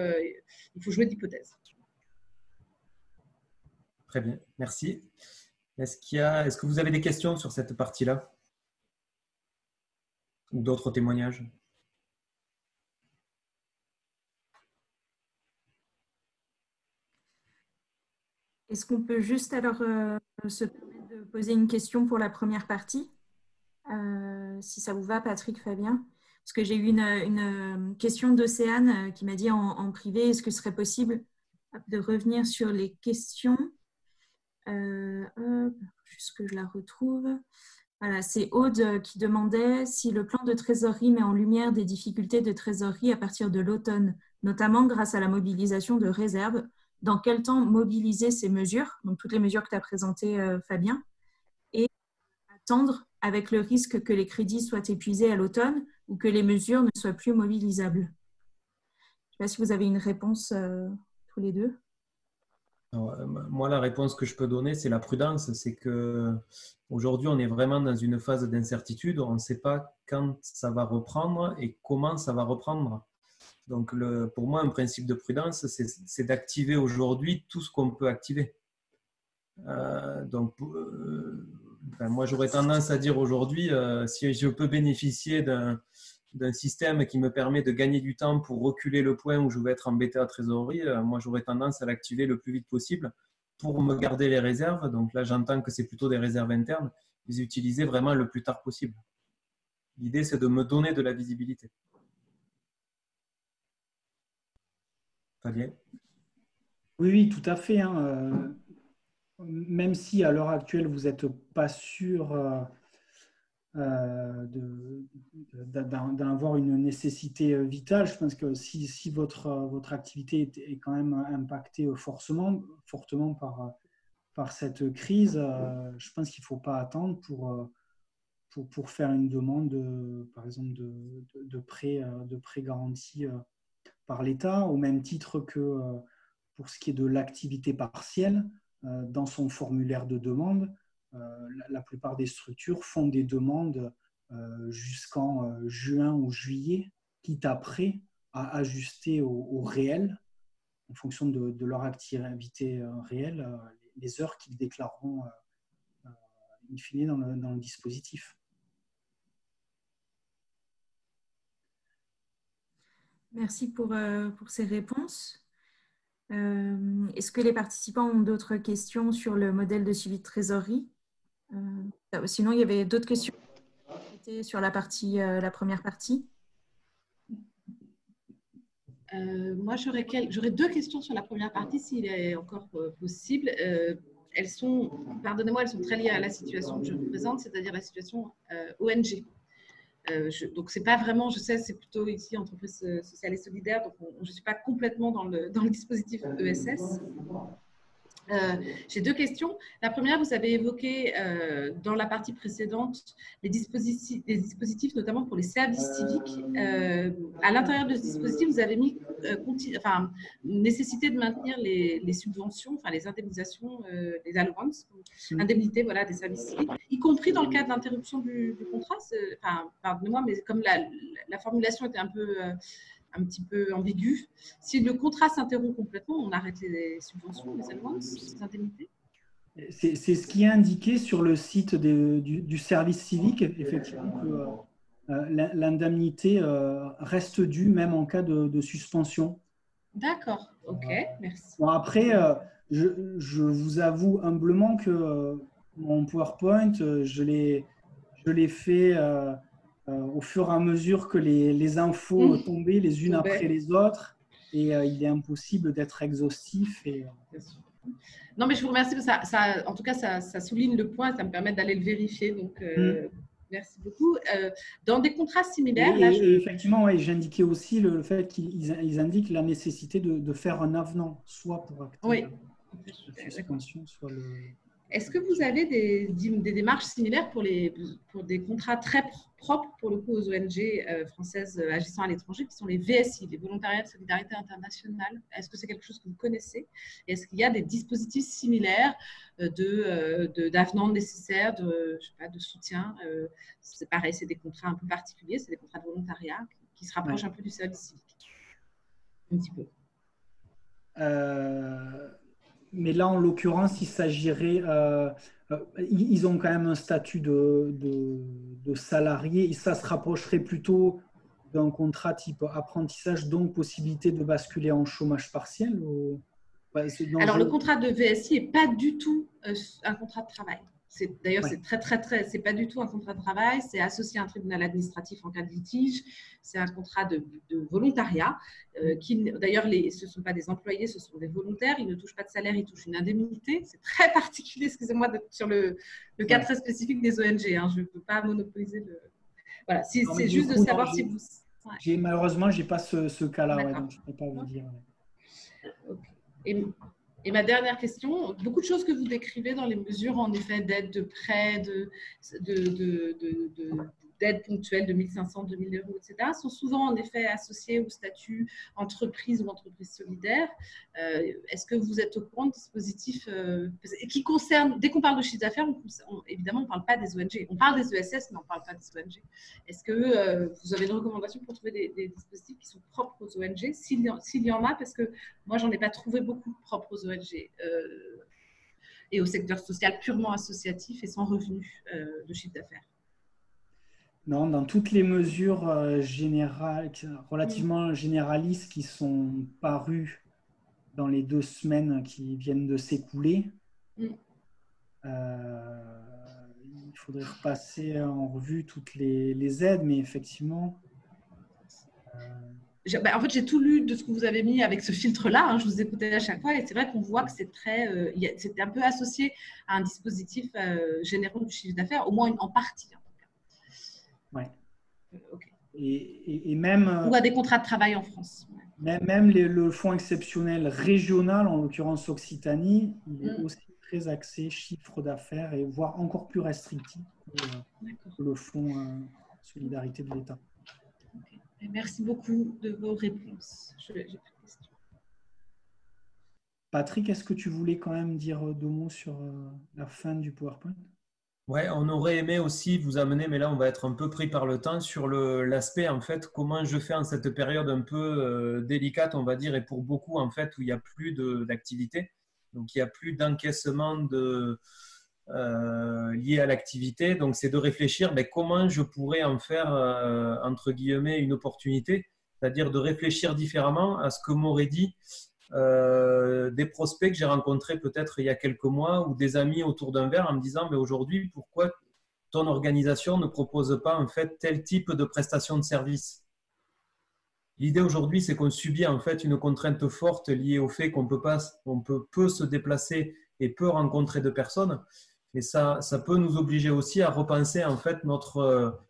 jouer d'hypothèses. Très bien, merci. Est-ce que vous avez des questions sur cette partie-là? Ou d'autres témoignages? Est-ce qu'on peut juste alors se permettre de poser une question pour la première partie, si ça vous va, Patrick, Fabien? Parce que j'ai eu une question d'Océane qui m'a dit en privé, est-ce que ce serait possible de revenir sur les questions? Juste que je la retrouve. Voilà, c'est Aude qui demandait si le plan de trésorerie met en lumière des difficultés de trésorerie à partir de l'automne, notamment grâce à la mobilisation de réserves. Dans quel temps mobiliser ces mesures, donc toutes les mesures que tu as présentées, Fabien, et attendre avec le risque que les crédits soient épuisés à l'automne ou que les mesures ne soient plus mobilisables? Je ne sais pas si vous avez une réponse tous les deux. Moi, la réponse que je peux donner, c'est la prudence. C'est qu'aujourd'hui, on est vraiment dans une phase d'incertitude. On ne sait pas quand ça va reprendre et comment ça va reprendre. Donc, pour moi, un principe de prudence, c'est d'activer aujourd'hui tout ce qu'on peut activer. Moi, j'aurais tendance à dire aujourd'hui, si je peux bénéficier d'un système qui me permet de gagner du temps pour reculer le point où je vais être embêté à trésorerie, moi j'aurais tendance à l'activer le plus vite possible pour me garder les réserves. Donc là, j'entends que c'est plutôt des réserves internes, les utiliser vraiment le plus tard possible. L'idée, c'est de me donner de la visibilité. Fabien? Oui, tout à fait. Même si à l'heure actuelle, vous n'êtes pas sûr d'avoir une nécessité vitale, je pense que si votre activité est quand même impactée fortement par cette crise, je pense qu'il ne faut pas attendre pour faire une demande, par exemple, de prêt garanti par l'État, au même titre que pour ce qui est de l'activité partielle, dans son formulaire de demande, la plupart des structures font des demandes jusqu'en juin ou juillet, quitte après à ajuster au réel, en fonction de leur activité réelle, les heures qu'ils déclareront in fine dans le dispositif. Merci pour ces réponses. Est-ce que les participants ont d'autres questions sur le modèle de suivi de trésorerie? Sinon, il y avait d'autres questions sur la première partie. Moi, j'aurais deux questions sur la première partie, s'il est encore possible. Elles sont, pardonnez-moi, elles sont très liées à la situation que je vous présente, c'est-à-dire la situation ONG. Donc, c'est pas vraiment, je sais, c'est plutôt ici entreprise sociale et solidaire, donc je ne suis pas complètement dans le dispositif ESS. J'ai deux questions. La première, vous avez évoqué dans la partie précédente les dispositifs, notamment pour les services civiques. À l'intérieur de ce dispositif, vous avez mis nécessité de maintenir les subventions, enfin les indemnisations, les allowances, indemnités, voilà, des services civiques, y compris dans le cas de l'interruption du contrat. Pardonnez-moi, mais comme la formulation était un petit peu ambigu. Si le contrat s'interrompt complètement, on arrête les subventions, les allowances, les indemnités? C'est ce qui est indiqué sur le site du service civique, effectivement, que l'indemnité reste due même en cas de suspension. D'accord, ok, merci. Bon, après, je vous avoue humblement que mon PowerPoint, je l'ai fait au fur et à mesure que les infos tombaient les unes après les autres, et il est impossible d'être exhaustif. Non, mais je vous remercie, en tout cas, ça souligne le point, ça me permet d'aller le vérifier. Donc, merci beaucoup. Dans des contrats similaires… Effectivement, ouais, j'indiquais aussi le fait qu'ils indiquent la nécessité de faire un avenant, soit pour acter la suspension, soit le… Est-ce que vous avez des démarches similaires pour des contrats très propres, pour le coup, aux ONG françaises agissant à l'étranger, qui sont les VSI, les Volontariats de Solidarité Internationale? Est-ce que c'est quelque chose que vous connaissez? Est-ce qu'il y a des dispositifs similaires d'avenants nécessaires, je sais pas, de soutien? C'est pareil, c'est des contrats un peu particuliers, c'est des contrats de volontariat qui se rapprochent un peu du service civique. Un petit peu. Mais là, en l'occurrence, il s'agirait… ils ont quand même un statut de salarié et ça se rapprocherait plutôt d'un contrat type apprentissage, donc possibilité de basculer en chômage partiel Alors, le contrat de VSI n'est pas du tout un contrat de travail. D'ailleurs, c'est c'est pas du tout un contrat de travail, c'est associé à un tribunal administratif en cas de litige, c'est un contrat de volontariat, d'ailleurs, ce ne sont pas des employés, ce sont des volontaires, ils ne touchent pas de salaire, ils touchent une indemnité, c'est très particulier, excusez-moi, sur le cas très spécifique des ONG, hein, je ne peux pas monopoliser le… Voilà, c'est juste de savoir si vous… Malheureusement, je n'ai pas ce cas-là, donc je ne peux pas vous dire. Et ma dernière question, beaucoup de choses que vous décrivez dans les mesures, en effet, d'aide de prêt, d'aide ponctuelle de 1 500, 2 000 euros, etc., sont souvent en effet associées au statut entreprise ou entreprise solidaire. Est-ce que vous êtes au courant de dispositifs qui concernent, dès qu'on parle de chiffre d'affaires, évidemment, on ne parle pas des ONG. On parle des ESS, mais on ne parle pas des ONG. Est-ce que vous avez une recommandation pour trouver des dispositifs qui sont propres aux ONG, s'il y en a, parce que moi, je n'en ai pas trouvé beaucoup propres aux ONG et au secteur social purement associatif et sans revenu de chiffre d'affaires? Non, dans toutes les mesures relativement généralistes qui sont parues dans les 2 semaines qui viennent de s'écouler, il faudrait repasser en revue toutes les aides, mais effectivement… En fait, j'ai tout lu de ce que vous avez mis avec ce filtre-là. Hein, je vous écoutais à chaque fois et c'est vrai qu'on voit que c'est c'était un peu associé à un dispositif généraux du chiffre d'affaires, au moins en partie. Oui. Et même… Ou à des contrats de travail en France. Même le fonds exceptionnel régional, en l'occurrence Occitanie, il est aussi très axé chiffre d'affaires et voire encore plus restrictif que le fonds solidarité de l'État. Merci beaucoup de vos réponses. J'ai plus de questions. Patrick, est-ce que tu voulais quand même dire 2 mots sur la fin du PowerPoint? Oui, on aurait aimé aussi vous amener, mais là on va être un peu pris par le temps, sur l'aspect en fait, comment je fais en cette période un peu délicate, on va dire, et pour beaucoup en fait, où il n'y a plus d'activité, donc il n'y a plus d'encaissement lié à l'activité, donc c'est de réfléchir comment je pourrais en faire, entre guillemets, une opportunité, c'est-à-dire de réfléchir différemment à ce que m'aurait dit des prospects que j'ai rencontrés peut-être il y a quelques mois ou des amis autour d'un verre en me disant mais aujourd'hui pourquoi ton organisation ne propose pas en fait tel type de prestation de service. L'idée aujourd'hui c'est qu'on subit en fait une contrainte forte liée au fait qu'on peut se déplacer et peut rencontrer de personnes et ça peut nous obliger aussi à repenser en fait notre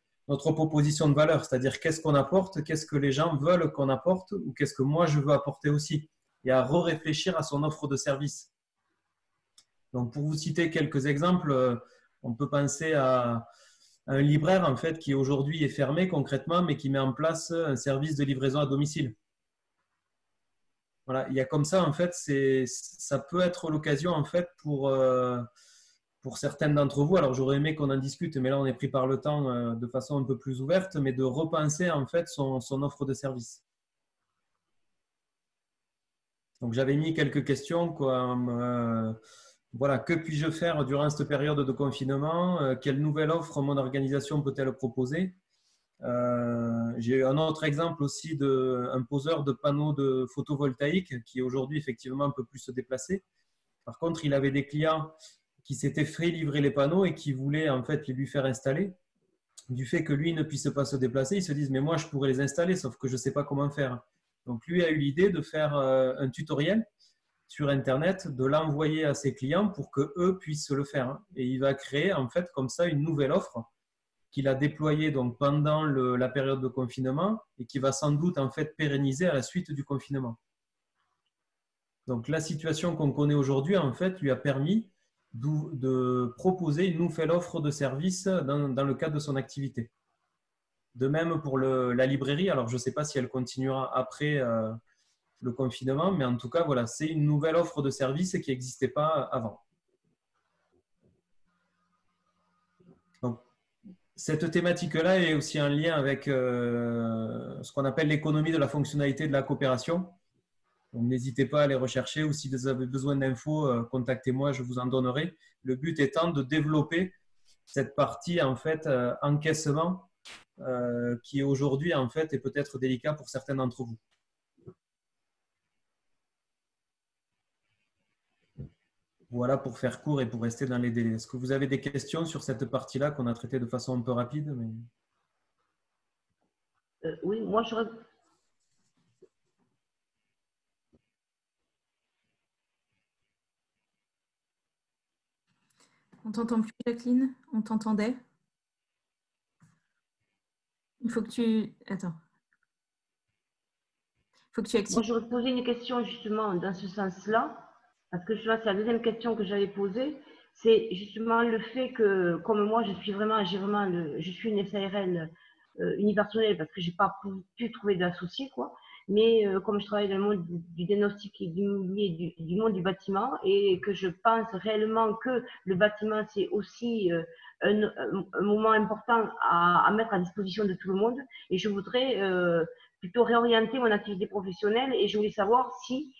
proposition de valeur, c'est-à-dire qu'est-ce qu'on apporte, qu'est-ce que les gens veulent qu'on apporte ou qu'est-ce que moi je veux apporter aussi. Et à réfléchir à son offre de service. Donc, pour vous citer quelques exemples, on peut penser à un libraire en fait, qui aujourd'hui est fermé concrètement, mais qui met en place un service de livraison à domicile. Voilà, il y a comme ça, en fait, ça peut être l'occasion en fait, pour certains d'entre vous. Alors, j'aurais aimé qu'on en discute, mais là, on est pris par le temps de façon un peu plus ouverte, mais de repenser en fait, son offre de service. Donc, j'avais mis quelques questions comme voilà, que puis-je faire durant cette période de confinement? Quelle nouvelle offre mon organisation peut-elle proposer? J'ai un autre exemple aussi d'un poseur de panneaux de photovoltaïque qui aujourd'hui effectivement ne peut plus se déplacer. Par contre, il avait des clients qui s'étaient fait livrer les panneaux et qui voulaient en fait les lui faire installer. du fait que lui ne puisse pas se déplacer, ils se disent mais moi je pourrais les installer, sauf que je ne sais pas comment faire. Donc lui a eu l'idée de faire un tutoriel sur Internet, de l'envoyer à ses clients pour qu'eux puissent le faire. Et il va créer en fait comme ça une nouvelle offre qu'il a déployée donc, pendant la période de confinement et qui va sans doute en fait pérenniser à la suite du confinement. Donc la situation qu'on connaît aujourd'hui en fait lui a permis de proposer une nouvelle offre de service dans le cadre de son activité. De même pour la librairie, alors je ne sais pas si elle continuera après le confinement, mais en tout cas, voilà, c'est une nouvelle offre de service qui n'existait pas avant. Donc, cette thématique-là est aussi en lien avec ce qu'on appelle l'économie de la fonctionnalité de la coopération. Donc, n'hésitez pas à les rechercher ou si vous avez besoin d'infos, contactez-moi, je vous en donnerai. Le but étant de développer cette partie en fait encaissement qui aujourd'hui en fait est peut-être délicat pour certains d'entre vous. Voilà pour faire court et pour rester dans les délais. Est-ce que vous avez des questions sur cette partie-là qu'on a traitée de façon un peu rapide Oui, moi je... On t'entend plus, Jacqueline? On t'entendait? Il faut que tu... Attends. Il faut que tu actives. Moi, j'aurais posé une question justement dans ce sens-là, parce que c'est la deuxième question que j'avais posée. C'est justement le fait que, comme moi, je suis une SARL unipersonnelle parce que j'ai pas pu trouver d'associé, quoi. Mais comme je travaille dans le monde du diagnostic et du monde du bâtiment, et que je pense réellement que le bâtiment, c'est aussi un moment important à mettre à disposition de tout le monde. Et je voudrais plutôt réorienter mon activité professionnelle et je voulais savoir si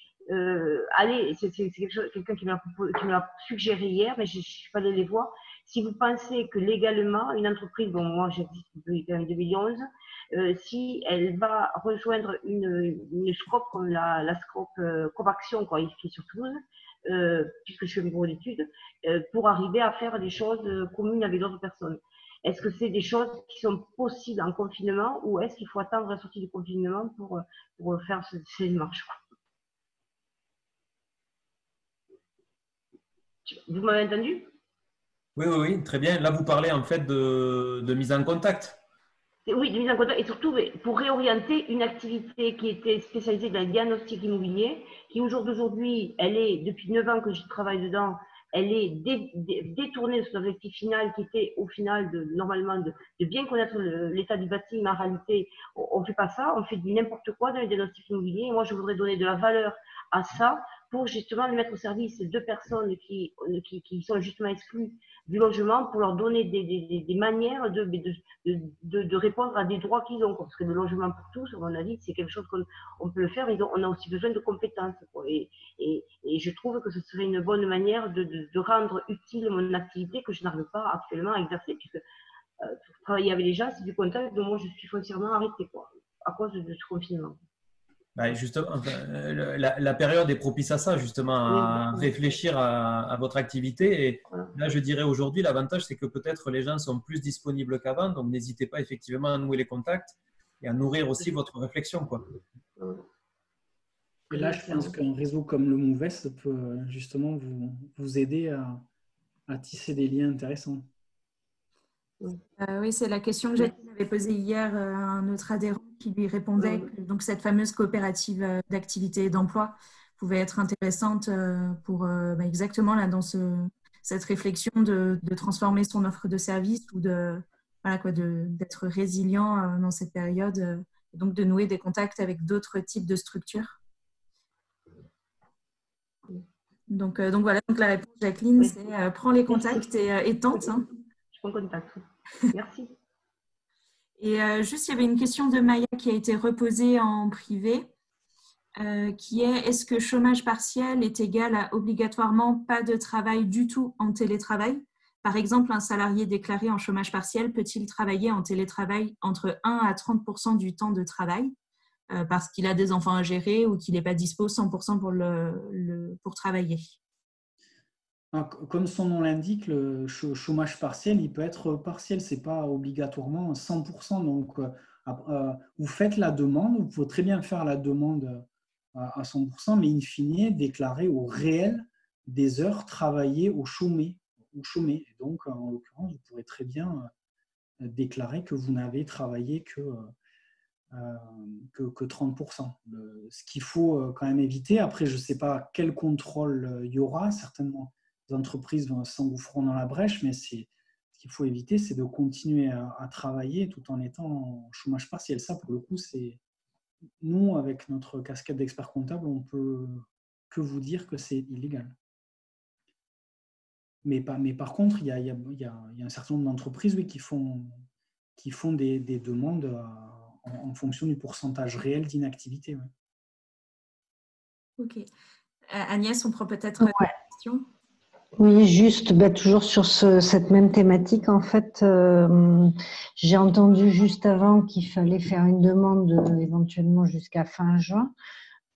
allez, c'est quelqu'un qui me l'a suggéré hier, mais je ne suis pas allée les voir. Si vous pensez que légalement, une entreprise, bon, moi j'existe depuis 2011, si elle va rejoindre une scope comme la scope Copaction, quoi, qui est sur Toulouse, puisque je suis un bureau d'études, pour arriver à faire des choses communes avec d'autres personnes. Est-ce que c'est des choses qui sont possibles en confinement ou est-ce qu'il faut attendre la sortie du confinement pour faire ces démarches? Vous m'avez entendu? Oui, très bien. Là, vous parlez en fait de mise en contact. Oui, de mise en contact et surtout pour réorienter une activité qui était spécialisée dans le diagnostic immobilier, qui au jour d'aujourd'hui, elle est, depuis 9 ans que je travaille dedans, elle est détournée de son objectif final qui était au final normalement de bien connaître l'état du bâtiment. En réalité, on ne fait pas ça, on fait du n'importe quoi dans le diagnostic immobilier. Et moi, je voudrais donner de la valeur à ça pour justement le mettre au service de personnes qui sont justement exclues du logement, pour leur donner des manières de répondre à des droits qu'ils ont. Parce que le logement pour tous, à mon avis, c'est quelque chose qu'on peut le faire, mais on a aussi besoin de compétences, quoi. Et je trouve que ce serait une bonne manière de rendre utile mon activité que je n'arrive pas actuellement à exercer, puisque travailler avec les gens, c'est du contact, donc moi je suis foncièrement arrêtée, quoi, à cause de ce confinement. Bah, justement, enfin, la période est propice à ça, justement, à réfléchir à votre activité. Et là, je dirais aujourd'hui, l'avantage, c'est que peut-être les gens sont plus disponibles qu'avant. Donc, n'hésitez pas effectivement à nouer les contacts et à nourrir aussi votre réflexion, quoi. Et là, je pense qu'un réseau comme le Mouvest peut justement vous aider à tisser des liens intéressants. Oui, c'est la question que j'avais posée hier à un autre adhérent qui lui répondait que donc, cette fameuse coopérative d'activité et d'emploi pouvait être intéressante pour exactement là, dans cette réflexion de transformer son offre de service ou d'être résilient dans cette période et donc de nouer des contacts avec d'autres types de structures. Donc voilà, donc la réponse, Jacqueline, c'est prends les contacts et tente. Hein. Je prends contact. Merci. Et juste, il y avait une question de Maya qui a été reposée en privé, qui est: est-ce que chômage partiel est égal à obligatoirement pas de travail du tout en télétravail? Par exemple, un salarié déclaré en chômage partiel peut-il travailler en télétravail entre 1 à 30% du temps de travail parce qu'il a des enfants à gérer ou qu'il n'est pas dispo 100% pour travailler? Comme son nom l'indique, le chômage partiel, il peut être partiel, ce n'est pas obligatoirement 100%. Donc, vous faites la demande, vous pouvez très bien faire la demande à 100%, mais in fine, déclarer au réel des heures travaillées au chômé. Et donc, en l'occurrence, vous pourrez très bien déclarer que vous n'avez travaillé que 30%. Ce qu'il faut quand même éviter, après, je ne sais pas quel contrôle il y aura, certainement. Les entreprises s'engouffreront dans la brèche, mais ce qu'il faut éviter, c'est de continuer à travailler tout en étant en chômage partiel. Ça, pour le coup, c'est nous, avec notre casquette d'expert comptable, on peut que vous dire que c'est illégal. Mais par contre, il y a un certain nombre d'entreprises, oui, qui font des demandes en fonction du pourcentage réel d'inactivité. Ouais. Ok. Agnès, on prend peut-être une question. Oui, juste toujours sur cette même thématique. En fait, j'ai entendu juste avant qu'il fallait faire une demande éventuellement jusqu'à fin juin.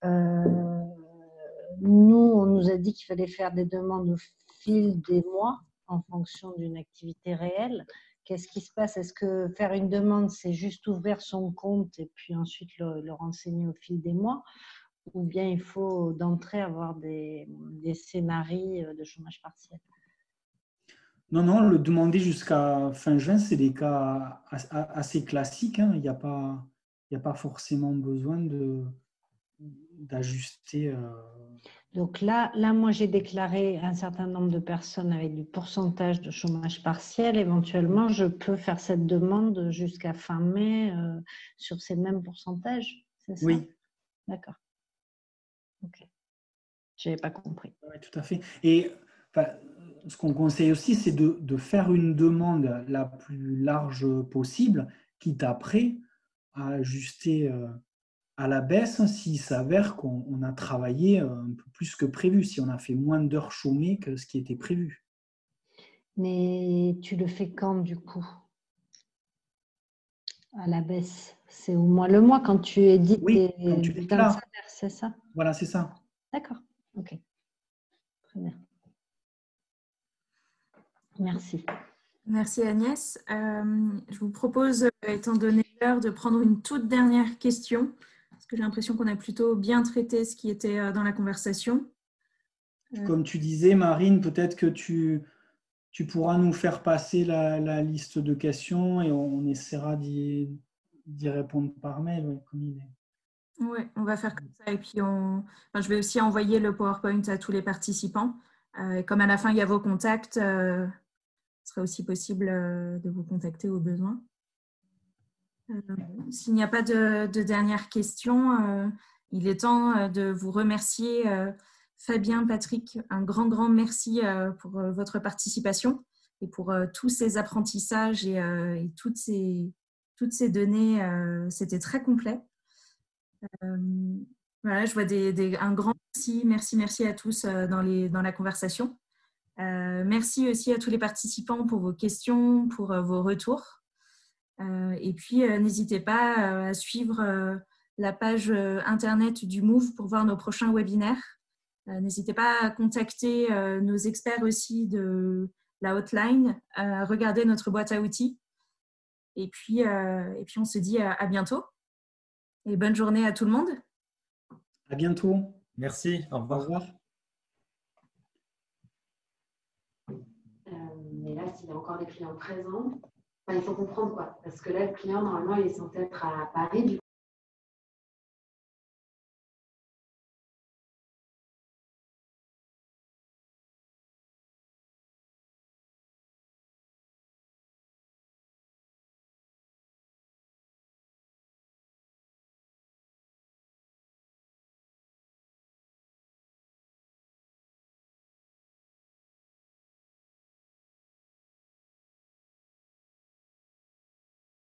Nous, on nous a dit qu'il fallait faire des demandes au fil des mois en fonction d'une activité réelle. Qu'est-ce qui se passe? Est-ce que faire une demande, c'est juste ouvrir son compte et puis ensuite le renseigner au fil des mois? Ou bien il faut d'entrée avoir des scénarios de chômage partiel? Non, le demander jusqu'à fin juin, c'est des cas assez classiques. Hein. Il n'y a pas forcément besoin d'ajuster. Donc là, moi, j'ai déclaré un certain nombre de personnes avec du pourcentage de chômage partiel. Éventuellement, je peux faire cette demande jusqu'à fin mai sur ces mêmes pourcentages, c'est ça? Oui. D'accord. Ok. Je n'avais pas compris. Oui, tout à fait. Et ce qu'on conseille aussi, c'est de faire une demande la plus large possible, quitte après à ajuster à la baisse s'il s'avère qu'on a travaillé un peu plus que prévu, si on a fait moins d'heures chômées que ce qui était prévu. Mais tu le fais quand du coup? À la baisse, c'est au mois le mois quand tu édites tes bulletins de salaire, c'est ça? Voilà, c'est ça. D'accord, ok. Très bien. Merci. Merci Agnès. Je vous propose, étant donné l'heure, de prendre une toute dernière question, parce que j'ai l'impression qu'on a plutôt bien traité ce qui était dans la conversation. Comme tu disais, Marine, peut-être que tu pourras nous faire passer la liste de questions et on essaiera d'y répondre par mail, comme idée. Oui, on va faire comme ça. Et puis, je vais aussi envoyer le PowerPoint à tous les participants. Comme à la fin, il y a vos contacts, ce sera aussi possible de vous contacter au besoin. S'il n'y a pas de dernières questions, il est temps de vous remercier, Fabien, Patrick. Un grand merci pour votre participation et pour tous ces apprentissages et toutes ces données. C'était très complet. Voilà, je vois un grand merci à tous dans la conversation. Merci aussi à tous les participants pour vos questions, pour vos retours. Et puis, n'hésitez pas à suivre la page internet du MOVE pour voir nos prochains webinaires. N'hésitez pas à contacter nos experts aussi de la hotline, à regarder notre boîte à outils. Et puis on se dit à bientôt. Et bonne journée à tout le monde. À bientôt. Merci. Au revoir. Au revoir. Mais là, s'il y a encore des clients présents, il faut comprendre quoi. Parce que là, le client, normalement, il est censé être à Paris.